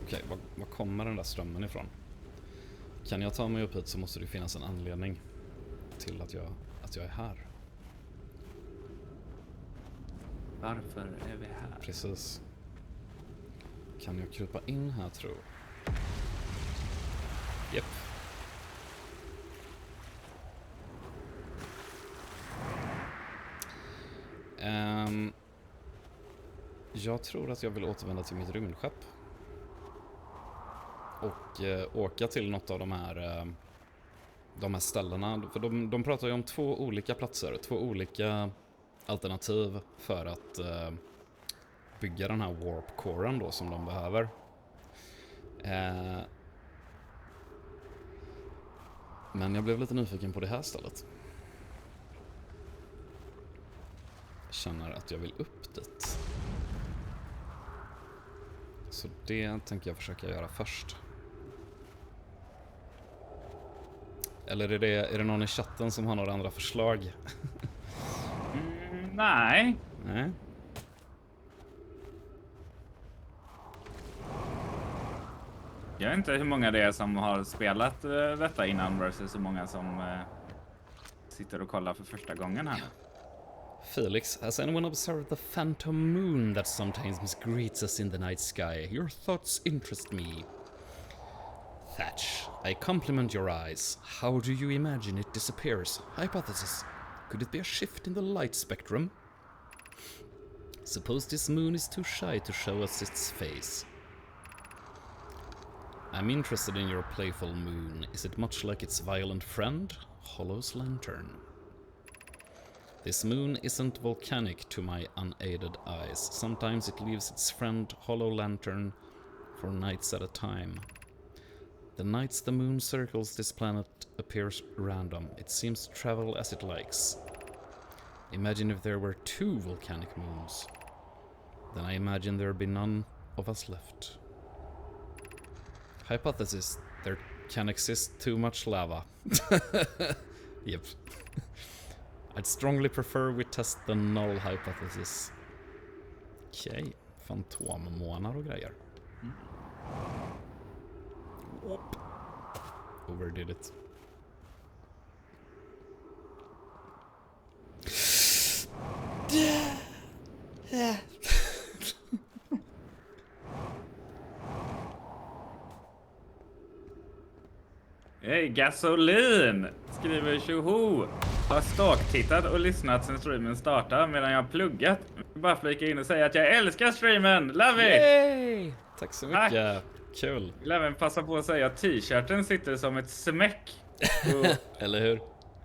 Okej, var kommer den där strömmen ifrån? Kan jag ta mig upp hit så måste det finnas en anledning till att jag är här. Varför är vi här? Precis. Kan jag krypa in här, tror jag? Japp. Jag tror att jag vill återvända till mitt rymdskepp. Och åka till något av de här ställena. För de pratar ju om 2 olika platser. 2 olika alternativ för att bygga den här warp-coren då som de behöver. Men jag blev lite nyfiken på det här stället. Jag känner att jag vill upp dit. Så det tänker jag försöka göra först. Eller är det någon i chatten som har några andra förslag? Nej. Nej. Jag vet inte hur många det är som har spelat detta innan versus hur många som sitter och kollar för första gången här. Felix, has anyone observed the phantom moon that sometimes greets us in the night sky? Your thoughts interest me. Thatch, I compliment your eyes. How do you imagine it disappears? Hypothesis, could it be a shift in the light spectrum? Suppose this moon is too shy to show us its face. I'm interested in your playful moon. Is it much like its violent friend, Hollow's lantern? This moon isn't volcanic to my unaided eyes. Sometimes it leaves its friend Hollow Lantern for nights at a time. The nights the moon circles this planet appears random. It seems to travel as it likes. Imagine if there were 2 volcanic moons. Then I imagine there'd be none of us left. Hypothesis, there can exist too much lava. Yep. I'd strongly prefer we test the null hypothesis. Okej, fantommånar och grejer. Whoop. Overdid it. Hej, gasolin! Skriver tjoho! Har stalktittat och lyssnat sen streamen startade medan jag har pluggat. Jag vill bara flika in och säga att jag älskar streamen! Love it! Yay! Tack så mycket. Tack. Kul. Jag vill även passa på att säga att t-shirten sitter som ett smäck. Eller hur?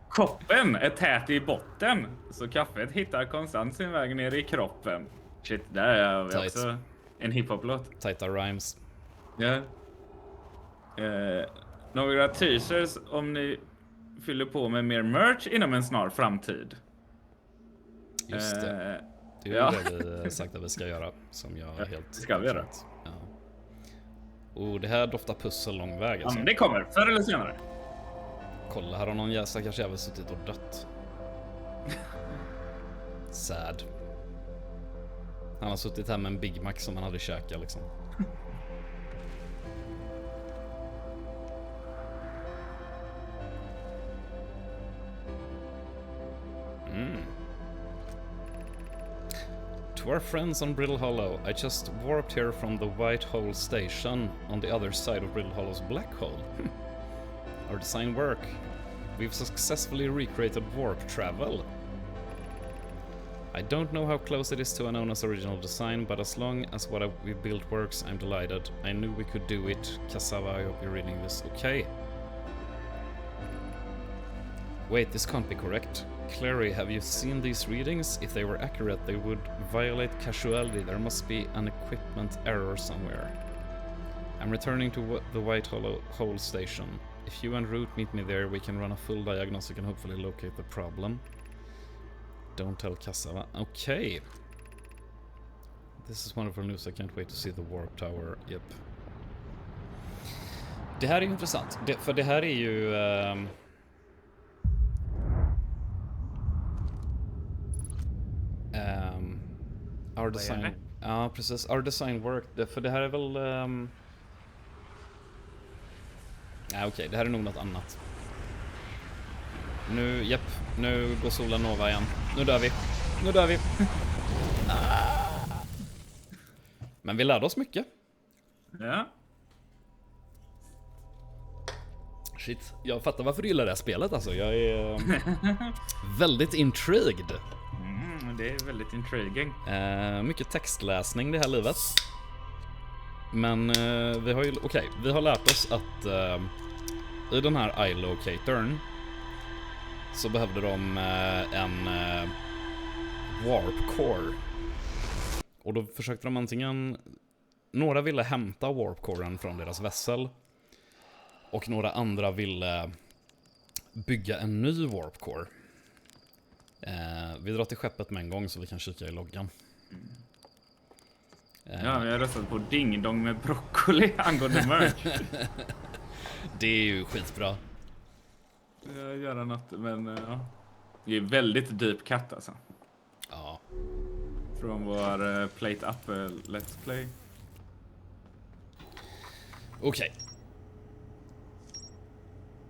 Koppen är tät i botten. Så kaffet hittar konstant sin väg ner i kroppen. Shit, där är vi också en hiphop-låt. Tajta rhymes. Ja. Några teasers om ni fyller på med mer merch inom en snar framtid. Just det. Det är det vi sagt att vi ska göra. Som jag helt... ska vi göra. Ja. Och det här doftar pussel lång väg. Alltså. Ja, men det kommer. Förr eller senare. Kolla, här har någon jävla kanske även suttit och dött. Sad. Han har suttit här med en Big Mac som han hade käkat liksom. To our friends on Brittle Hollow, I just warped here from the White Hole station on the other side of Brittle Hollow's black hole. Our design work. We've successfully recreated warp travel. I don't know how close it is to Anona's original design, but as long as what we built works, I'm delighted. I knew we could do it. Cassava, I hope you're reading this okay. Wait, this can't be correct. Clary, have you seen these readings? If they were accurate, they would violate causality. There must be an equipment error somewhere. I'm returning to the White Hole station. If you and Root meet me there, we can run a full diagnostic and hopefully locate the problem. Don't tell Cassava. Okay. This is wonderful news. I can't wait to see the Warp Tower. Yep. Det här är ju intressant. För det här är ju... our design... Ja, precis. Our design work. För det här är väl... okej, det här är nog något annat. Nu går solen nova igen. Nu dör vi. Men vi lärde oss mycket. Ja. Shit, jag fattar varför du gillar det här spelet alltså. Jag är väldigt intrigued. Det är väldigt intriguing. Mycket textläsning det här livet. Men vi har lärt oss att i den här iLocatorn så behövde de en warp core. Och då försökte de antingen... Några ville hämta warp coren från deras vessel. Och några andra ville bygga en ny warp core. Vi drar till skeppet med en gång så vi kan kika i loggan. Ja, vi har röstat på Ding Dong med broccoli angående merch. Det är ju skitbra. Jag gör något, men ja. Det är väldigt deep cut alltså. Ja. Från vår Plate Up Let's Play. Okej.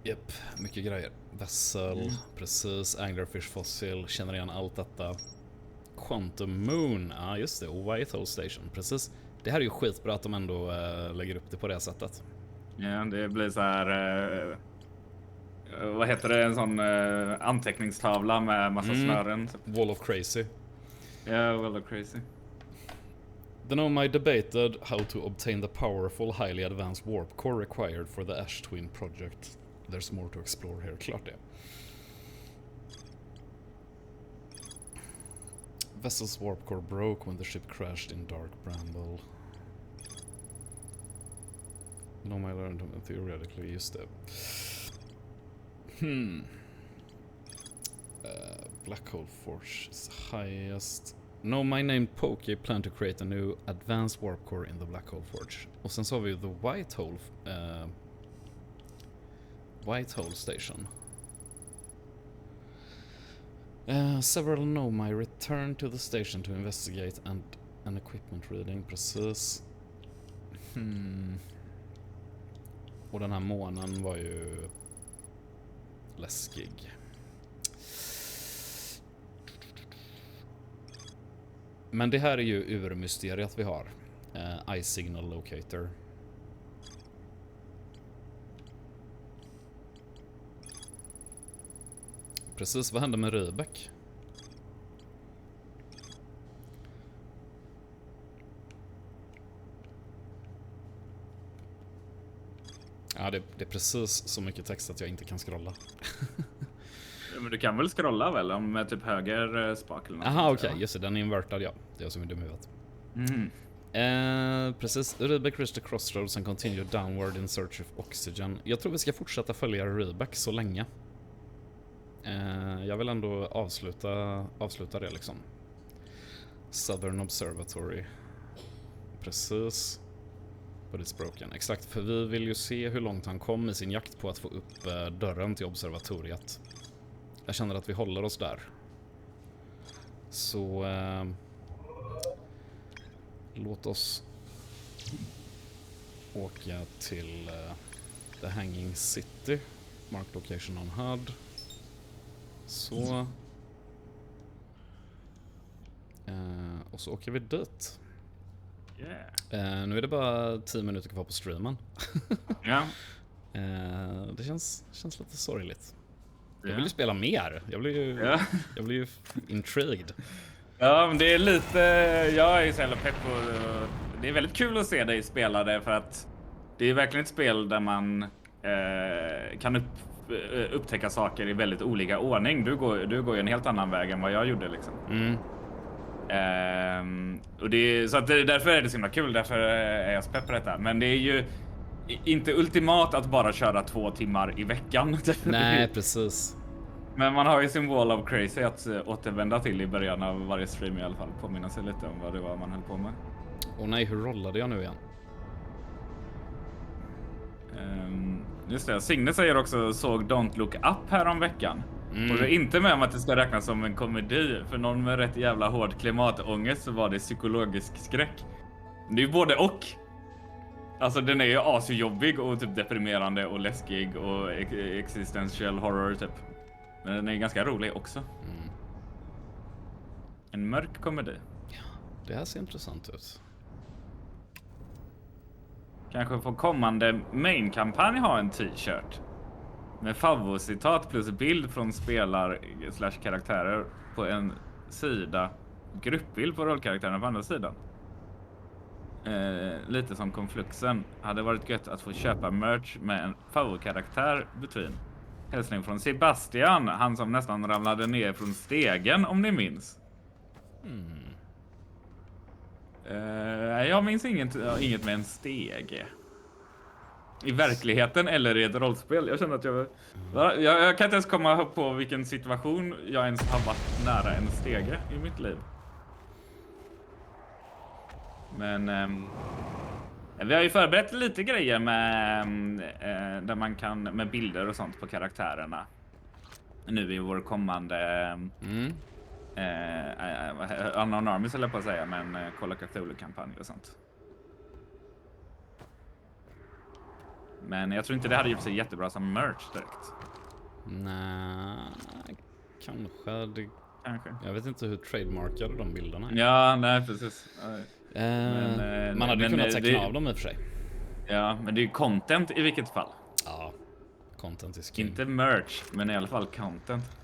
Japp, mycket grejer. Vessel, precis. Anglerfish fossil, känner igen allt detta. Quantum Moon, ja just det. Och White Hole Station, precis. Det här är ju skitbra att de ändå lägger upp det på det sättet. Ja, det blir så här... vad heter det? En sån anteckningstavla med massa snören. Wall of Crazy. Ja, Wall of Crazy. The Nomai debated how to obtain the powerful, highly advanced warp core required for the Ash Twin project. There's more to explore here. Klart det. Vessel's warp core broke when the ship crashed in Dark Bramble. Nomai learned theoretically, just det. Black Hole Forge is highest. No, my named Poke plan to create a new advanced warp core in the Black Hole Forge. Och sen så har vi the White Hole Station. Several Nomai returned to the station to investigate and an equipment reading. Precis. Och den här månen var ju läskig. Men det här är ju urmysteriet vi har. Eye Signal Locator. Precis, vad hände med Rybäck? Ja, det är precis så mycket text att jag inte kan scrolla. Ja, men du kan väl scrolla väl med typ höger spakel? Aha, okej, just det, den är invertad, ja. Det är jag som är dum i huvudet. Precis, Rybäck reached the crossroads and continued downward in search of oxygen. Jag tror vi ska fortsätta följa Rybäck så länge. Jag vill ändå avsluta det liksom. Southern Observatory. Precis. But it's broken. Exakt, för vi vill ju se hur långt han kom i sin jakt på att få upp dörren till observatoriet. Jag känner att vi håller oss där. Så låt oss åka till The Hanging City. Mark location on HUD. Så. Och så åker vi dit. Yeah. Nu är det bara 10 minuter kvar på streamen. Ja. Det känns lite sorgligt. Jag vill ju spela mer. Jag blir ju intrigued. Ja, men det är lite... Jag är ju så jävla pepp på... Det är väldigt kul att se dig spela det, för att det är verkligen ett spel där man kan upptäcka saker i väldigt olika ordning. Du går ju en helt annan väg än vad jag gjorde liksom. Och därför är det så himla kul, därför är jag så pepp på detta. Men det är ju inte ultimat att bara köra 2 timmar i veckan. Nej, precis. Men man har ju sin wall of crazy att återvända till i början av varje stream i alla fall. Påminna sig lite om vad det var man höll på med. Och nej, hur rollade jag nu igen? Just det, Signe säger också såg Don't Look Up här om veckan. Och det är inte med om att det ska räknas som en komedi. För någon med rätt jävla hård klimatångest så var det psykologisk skräck. Det är ju både och. Alltså den är ju asjobbig och typ deprimerande och läskig och existential horror typ. Men den är ganska rolig också. En mörk komedi. Ja, det här ser intressant ut. Kanske får kommande main-kampanj ha en t-shirt med favoritcitat plus bild från spelar/karaktärer på en sida, gruppbild på rollkaraktärerna på andra sidan. Lite som konfluxen. Hade varit gött att få köpa merch med en favoritkaraktär between. Hälsning från Sebastian, han som nästan ramlade ner från stegen, om ni minns. Jag minns inget med en stege. I verkligheten eller i ett rollspel. Jag känner att jag kan inte ens komma på vilken situation jag ens har varit nära en stege i mitt liv. Men vi har ju förberett lite grejer med där man kan med bilder och sånt på karaktärerna. Nu i vår kommande Unknown Armies eller på att säga, men Call of Cthulhu-kampanj och sånt. Men jag tror inte det hade gjort sig jättebra som merch direkt. Nej, kanske. Jag vet inte hur trademarkade de bilderna är. Ja, nej precis. Man hade kunnat teckna av dem i och för sig. Ja, men det är ju content i vilket fall. Ja, content is king. Inte merch, men i alla fall content.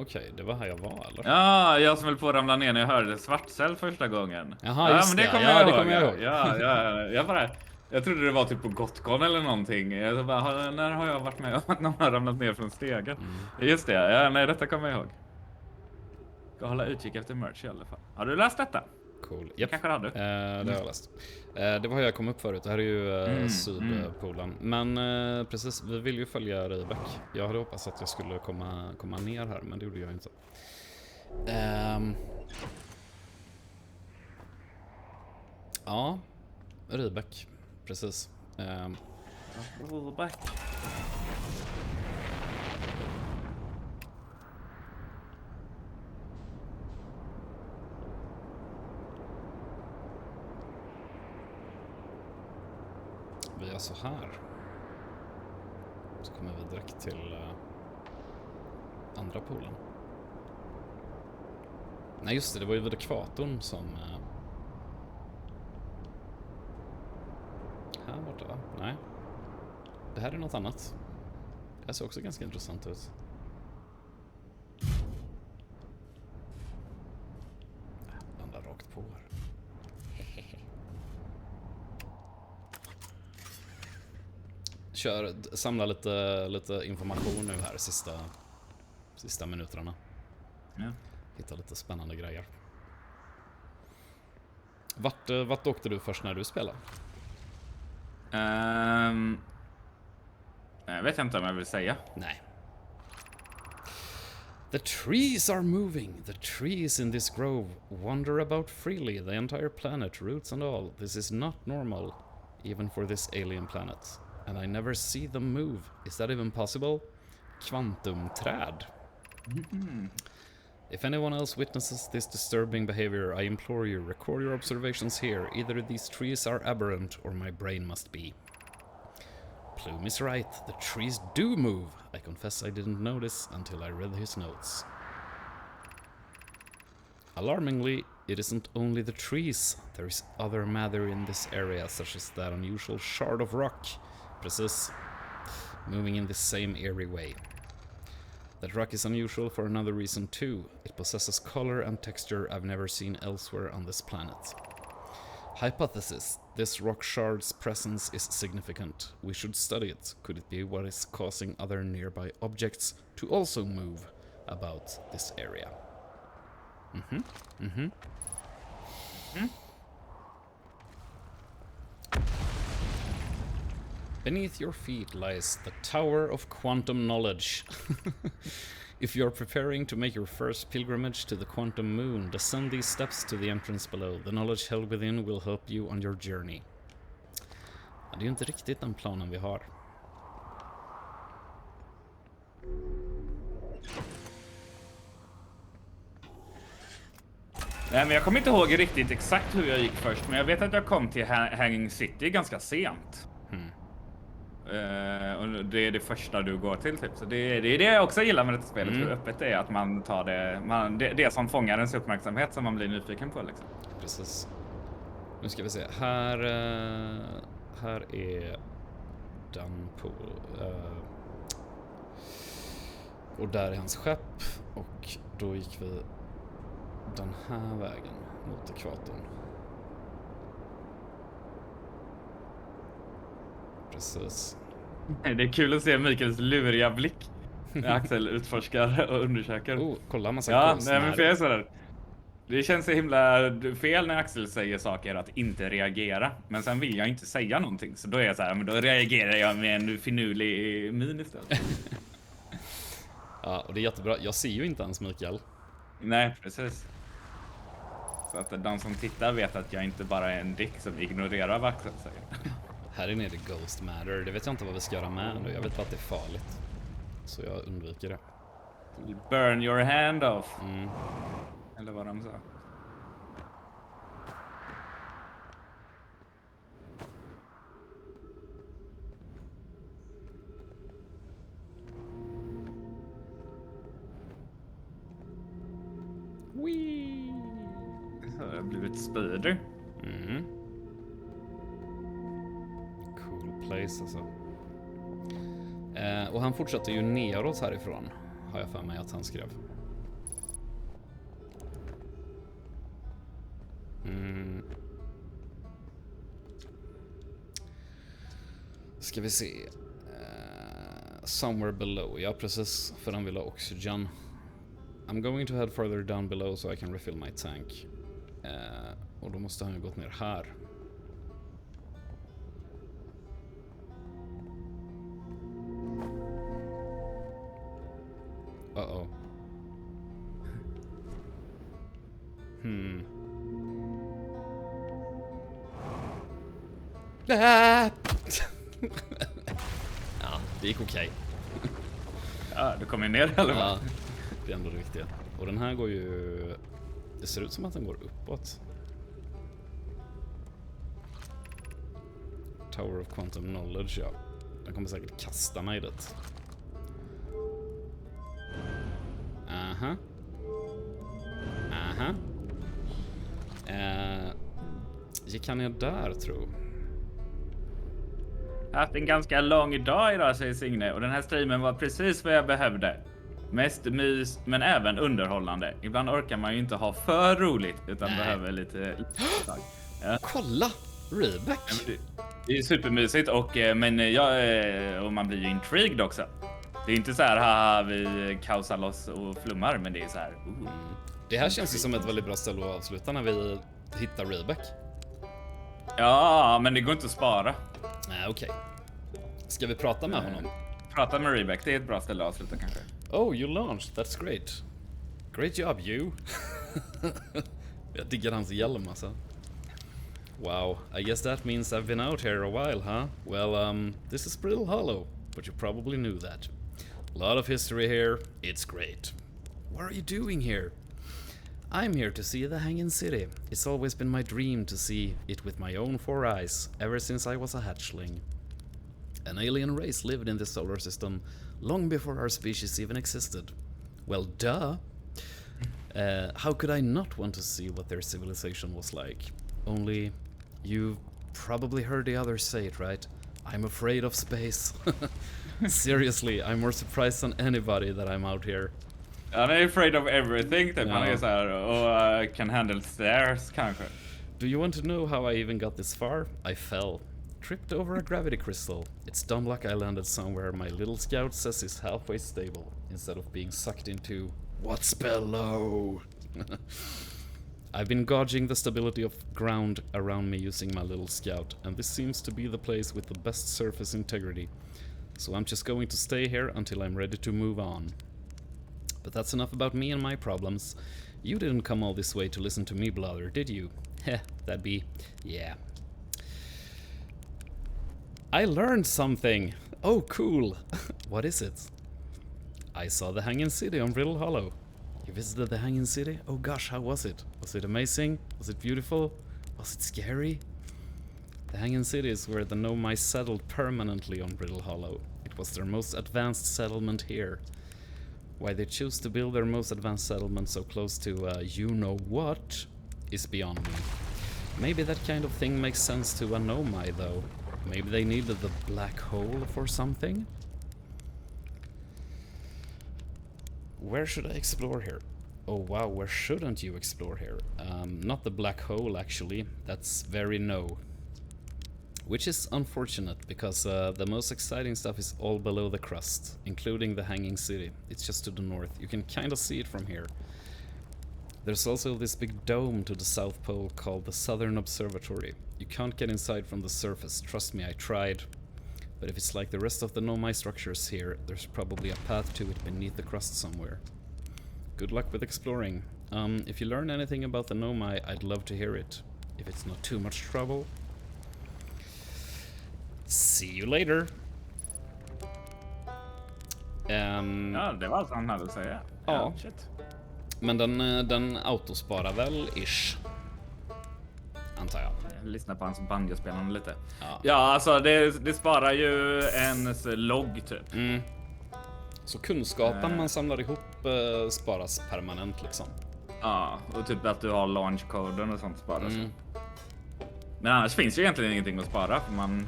Okej, det var här jag var, eller? Ja, jag som höll på att ramla ner när jag hörde svartcell första gången. Jaha, just men det kommer jag ihåg. Jag trodde det var typ på Gotcon eller någonting. Jag bara, när har jag varit med om att någon har ramlat ner från stegen? Just det, nej, detta kommer jag ihåg. Ska hålla utkik efter merch i alla fall. Har du läst detta? Cool. Yep. Kanske hade. Det har jag läst. Det var jag kom upp förut. Det här är ju Sydpolen. Men precis, vi vill ju följa Rybäck. Jag hade hoppats att jag skulle komma ner här, men det gjorde jag inte. Ja, Rybäck. Precis. Rybäck. Vi är så här. Så kommer vi direkt till andra polen. Nej just det var ju vid ekvatorn som här borta va? Nej. Det här är något annat. Det ser också ganska intressant ut. Landa rakt på här. Samla lite information nu här sista minuterna. Ja. Hitta lite spännande grejer. Vart åkte du först när du spelade? Jag vet inte om jag vill säga. Nej. The trees are moving. The trees in this grove wander about freely. The entire planet, roots and all. This is not normal, even for this alien planet. And I never see them move. Is that even possible? Kvantumträd. If anyone else witnesses this disturbing behavior, I implore you, record your observations here. Either these trees are aberrant or my brain must be. Plume is right. The trees do move. I confess I didn't notice until I read his notes. Alarmingly, it isn't only the trees. There is other matter in this area, such as that unusual shard of rock. Precis. Moving in the same eerie way. That rock is unusual for another reason too. It possesses color and texture I've never seen elsewhere on this planet. Hypothesis. This rock shard's presence is significant. We should study it. Could it be what is causing other nearby objects to also move about this area? Beneath your feet lies the Tower of Quantum Knowledge. If you're preparing to make your first pilgrimage to the quantum moon, descend these steps to the entrance below. The knowledge held within will help you on your journey. Ja, det är ju inte riktigt den planen vi har. Nej, men jag kommer inte ihåg riktigt exakt hur jag gick först, men jag vet att jag kom till Hanging City ganska sent. Och det är det första du går till typ. Så det är det jag också gillar med detta spelet, hur öppet det är, att man tar det som fångar ens uppmärksamhet som man blir nyfiken på liksom. Precis. Nu ska vi se. Här är Dunpool. Och där är hans skepp. Och då gick vi den här vägen mot ekvatorn. Precis. Det är kul att se Mikaels luriga blick när Axel utforskar och undersöker. Kolla massa ja, nej, men för jag är sådär. Det känns så himla fel när Axel säger saker att inte reagera. Men sen vill jag inte säga någonting. Så då är jag så här, men då reagerar jag med en finurlig min istället. Ja, och det är jättebra. Jag ser ju inte ens Mikael. Nej, precis. Så att de som tittar vet att jag inte bara är en dick som ignorerar vad Axel säger. Här inne är det Ghost Matter. Det vet jag inte vad vi ska göra med nu. Jag vet bara att det är farligt. Så jag undviker det. Burn your hand off. Eller vad de sa. Wee! Det har blivit spider. Cool place alltså. Och han fortsätter ju neråt härifrån. Har jag för mig att han skrev. Ska vi se. Somewhere below. Ja, precis. För han vill ha oxygen. I'm going to head further down below so I can refill my tank. Och då måste han ju gått ner här. Uh-oh. Ja, det gick okej. Ja, du kommer ner eller vad? Ja, det är ändå det viktiga. Och den här går ju... Det ser ut som att den går uppåt. Tower of Quantum Knowledge, ja. Den kommer säkert kasta mig dit. Aha. Gick han ner där, tror? Jag har haft en ganska lång dag idag, säger Signe, och den här streamen var precis vad jag behövde. Mest mys, men även underhållande. Ibland orkar man ju inte ha för roligt, utan behöver lite Ja. Kolla! Rebeck! Det är supermysigt, och man blir ju intrigued också. Det är inte så här, haha, vi kaosar loss och flummar, men det är så här. Det här känns ju som ett väldigt bra ställe att avsluta när vi hittar Rebeck. Ja, men det går inte att spara. Nej, okej. Ska vi prata med honom? Prata med Rebeck, det är ett bra ställe att avsluta kanske. Oh, you launched. That's great. Great job, you. Jag diggar hans hjälm alltså. Wow, I guess that means I've been out here a while, huh? Well, this is Brill Hollow, but you probably knew that. A lot of history here. It's great. What are you doing here? I'm here to see the Hanging City. It's always been my dream to see it with my own 4 eyes, ever since I was a hatchling. An alien race lived in this solar system long before our species even existed. Well, duh. How could I not want to see what their civilization was like? Only, you've probably heard the others say it, right? I'm afraid of space. Seriously, I'm more surprised than anybody that I'm out here. Han är afraid of everything, typ. Ja. Han är så här och can handle stairs, kanske. Do you want to know how I even got this far? I fell. Tripped over a gravity crystal. It's dumb luck I landed somewhere my little scout says is halfway stable, instead of being sucked into what's below. I've been gauging the stability of ground around me using my little scout, and this seems to be the place with the best surface integrity. So I'm just going to stay here until I'm ready to move on. But that's enough about me and my problems. You didn't come all this way to listen to me blather, did you? Heh, that'd be... yeah. I learned something! Oh, cool! What is it? I saw the Hanging City on Riddle Hollow. You visited the Hanging City? Oh gosh, how was it? Was it amazing? Was it beautiful? Was it scary? The Hanging City is where the Nomai settled permanently on Riddle Hollow. It was their most advanced settlement here. Why they choose to build their most advanced settlement so close to you-know-what is beyond me. Maybe that kind of thing makes sense to a Nomai, though. Maybe they needed the black hole for something? Where should I explore here? Oh wow, where shouldn't you explore here? Not the black hole, actually. That's very no. Which is unfortunate, because the most exciting stuff is all below the crust, including the Hanging City. It's just to the north. You can kind of see it from here. There's also this big dome to the South Pole called the Southern Observatory. You can't get inside from the surface, trust me, I tried. But if it's like the rest of the Nomai structures here, there's probably a path to it beneath the crust somewhere. Good luck with exploring. If you learn anything about the Nomai, I'd love to hear it. If it's not too much trouble. See you later. Ja, det var allt han hade att säga. Ja. Shit. Men den autosparar väl ish. Antar jag. Lyssna på hans banjospelande lite. Ja. Ja, alltså det sparar ju ens logg typ. Mm. Så kunskapen man samlar ihop sparas permanent liksom. Ja, och typ att du har launchkoden och sånt sparas. Men annars finns ju egentligen ingenting att spara, för man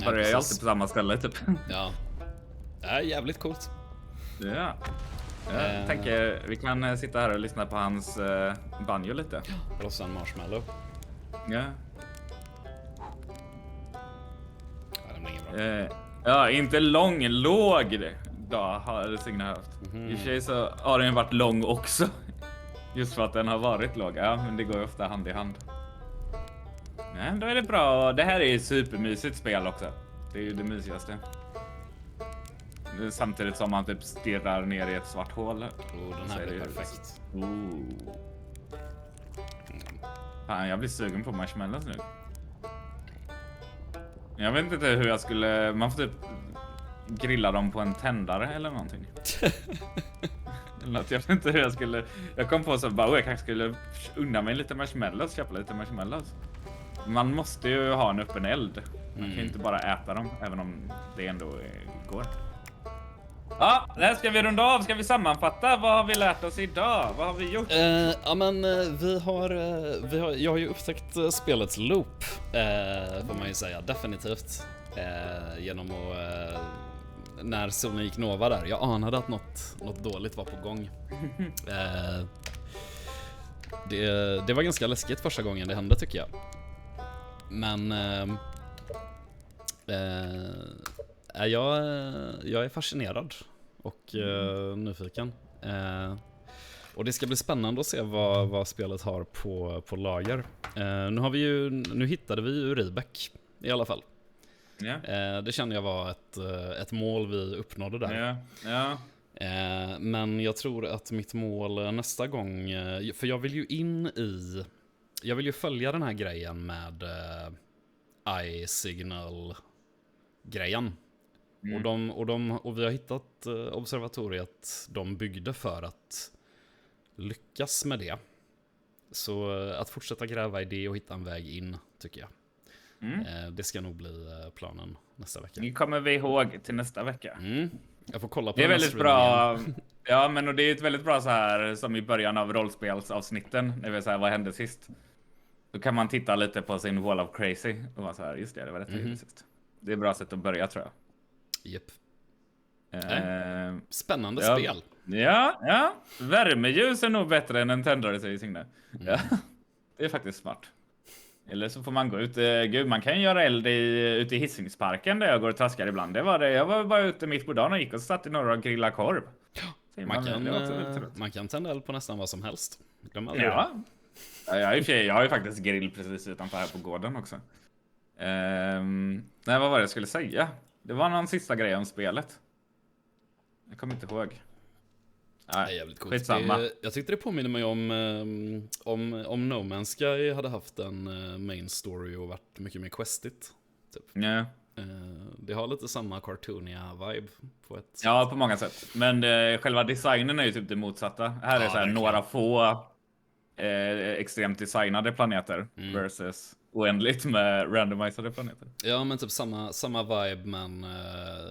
börjar ju alltid på samma ställe typ. Ja. Det är jävligt coolt. Ja. Jag tänker vi kan sitta här och lyssna på hans banjo lite. Rossa en marshmallow. Ja. Ja, det blir inget bra. Ja, inte låg då har Signe haft. I och för sig så har den varit lång också. Just för att den har varit låg. Ja, men det går ju ofta hand i hand. Nej, då är det bra. Det här är ett supermysigt spel också. Det är ju det mysigaste. Samtidigt som man typ stirrar ner i ett svart hål. Den här blir perfekt. Fan, jag blir sugen på marshmallows nu. Jag vet inte hur jag skulle... Man får typ grilla dem på en tändare eller någonting. Jag vet inte hur jag skulle... Jag kom på så bara, jag kanske skulle unna mig lite marshmallows, köpa lite marshmallows. Man måste ju ha en öppen eld. Man kan ju inte bara äta dem, även om det ändå går. Ja, där ska vi runda av. Ska vi sammanfatta? Vad har vi lärt oss idag? Vad har vi gjort? Ja, men jag har ju upptäckt spelets loop, får man ju säga, definitivt. Genom att, när solen gick nova där, jag anade att något dåligt var på gång. Det var ganska läskigt första gången det hände, tycker jag. Men jag är fascinerad och nyfiken. Och det ska bli spännande att se vad spelet har på lager. Nu hittade vi ju Ribäck i alla fall. Yeah. Det känner jag var ett mål vi uppnådde där. Yeah. Men jag tror att mitt mål nästa gång, för jag vill ju följa den här grejen med iSignal-grejen. Och vi har hittat observatoriet de byggde för att lyckas med det. Så att fortsätta gräva i det och hitta en väg in, tycker jag. Det ska nog bli planen nästa vecka. Det kommer vi ihåg till nästa vecka. Jag får kolla på det är väldigt bra. Ja, men och det är ett väldigt bra så här som i början av rollspelsavsnitten. När vi säger vad hände sist? Då kan man titta lite på sin wall of crazy och vara så här, just det var rätt trevligt sist. Det är ett bra sätt att börja, tror jag. Japp. Spännande spel. Ja. Värmeljus är nog bättre än en tändare, säger Signe. Ja, det är faktiskt smart. Eller så får man gå ut. Gud, man kan göra eld ute i Hisingsparken där jag går och traskar ibland. Det var det. Jag var bara ute mitt på dagen och gick och satt i några och grilla korv. Man kan tända eld på nästan vad som helst. Ja. Jag har ju faktiskt grill precis utanför här på gården också. Nej, vad var det jag skulle säga? Det var någon sista grej om spelet. Jag kommer inte ihåg. Nej, jävligt coolt. Jag tyckte det påminner mig om No Man's Sky hade haft en main story och varit mycket mer questigt. Typ. Yeah. Det har lite samma cartooniga vibe på ett... Ja, på många sätt. Men själva designen är ju typ det motsatta. Här är så här några få extremt designade planeter versus oändligt med randomiserade planeter. Ja, men typ samma vibe men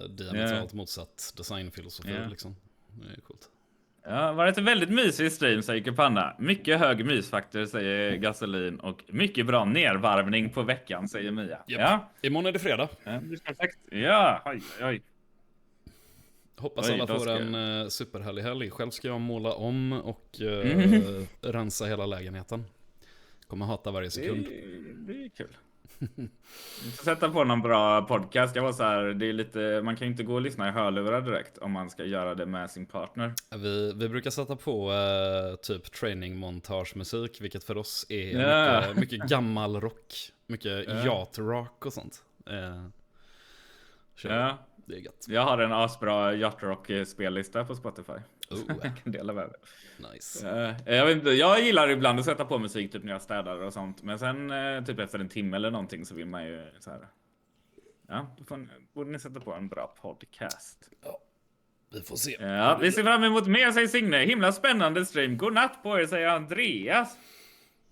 diametralt motsatt designfilosofi liksom. Det är coolt. Ja, var det ett väldigt mysig stream, säger Kupanna. Mycket hög mysfaktor, säger Gasolin. Och mycket bra nervarvning på veckan, säger Mia. Yep. Ja. Imorgon är det fredag. Ja, det är perfekt. Ja, oj. Hoppas alla får en superhärlig helg. Själv ska jag måla om och rensa hela lägenheten. Kommer hata varje sekund. Det är kul. Vi får sätta på någon bra podcast. Jag var så här, det är lite, man kan ju inte gå och lyssna i hörlurar direkt om man ska göra det med sin partner. Vi brukar sätta på typ training-montage-musik, vilket för oss är mycket gammal rock. Mycket yacht-rock och sånt. Ja. Det är gött. Jag har en asbra yacht-rock-spellista på Spotify. Jag kan dela med det. Nice. Jag vet inte, jag gillar ibland att sätta på musik typ när jag städar och sånt. Men sen typ efter en timme eller någonting så vill man ju så här. Ja, då borde ni sätta på en bra podcast. Ja, vi får se. Ja, vi ser fram emot mer, säger Signe. Himla spännande stream. God natt på er, säger Andreas.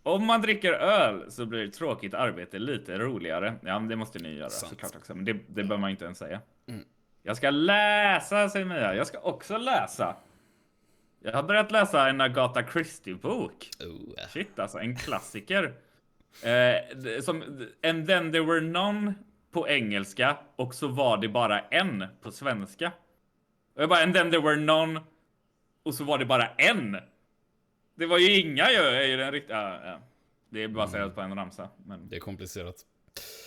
Om man dricker öl så blir tråkigt arbete lite roligare. Ja, men det måste ni göra såklart också. Men det bör man inte ens säga. Jag ska läsa, säger Mia. Jag ska också läsa. Jag har börjat läsa en Agatha Christie-bok. Shit, alltså en klassiker. Som And then there were none på engelska. Och så var det bara en på svenska. Och jag bara, and then there were none. Och så var det bara en. Det var ju inga är den riktigt. Ja. Det är baserat på en ramsa. Men... Det är komplicerat.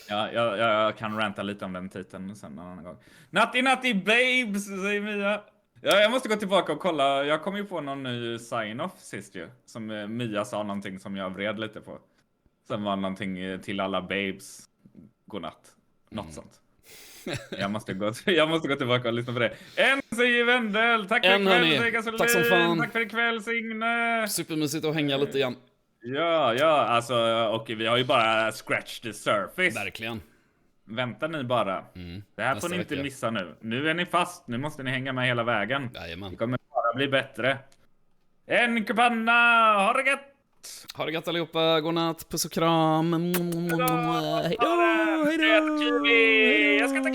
Ja, jag kan ranta lite om den titeln sen en annan gång. Natti babes, säger Mia. Ja, jag måste gå tillbaka och kolla. Jag kom ju på någon ny sign-off sist ju. Som Mia sa någonting som jag vred lite på. Sen var någonting till alla babes. Godnatt. Något sånt. Jag måste gå tillbaka och lyssna på det. En säger Vendel. Tack för ikväll, säger Gasolin. Tack som fan. Tack för ikväll, Signe. Supermysigt att hänga lite igen. Ja, alltså, och vi har ju bara scratched the surface. Verkligen. Vänta ni bara. Det här får ni inte missa nu. Nu är ni fast. Nu måste ni hänga med hela vägen. Jajamän. Det kommer bara bli bättre. En kupanna. Ha det gött. Ha det gött allihopa. Godnatt. Puss och kram. Hejdå. Jag ska ta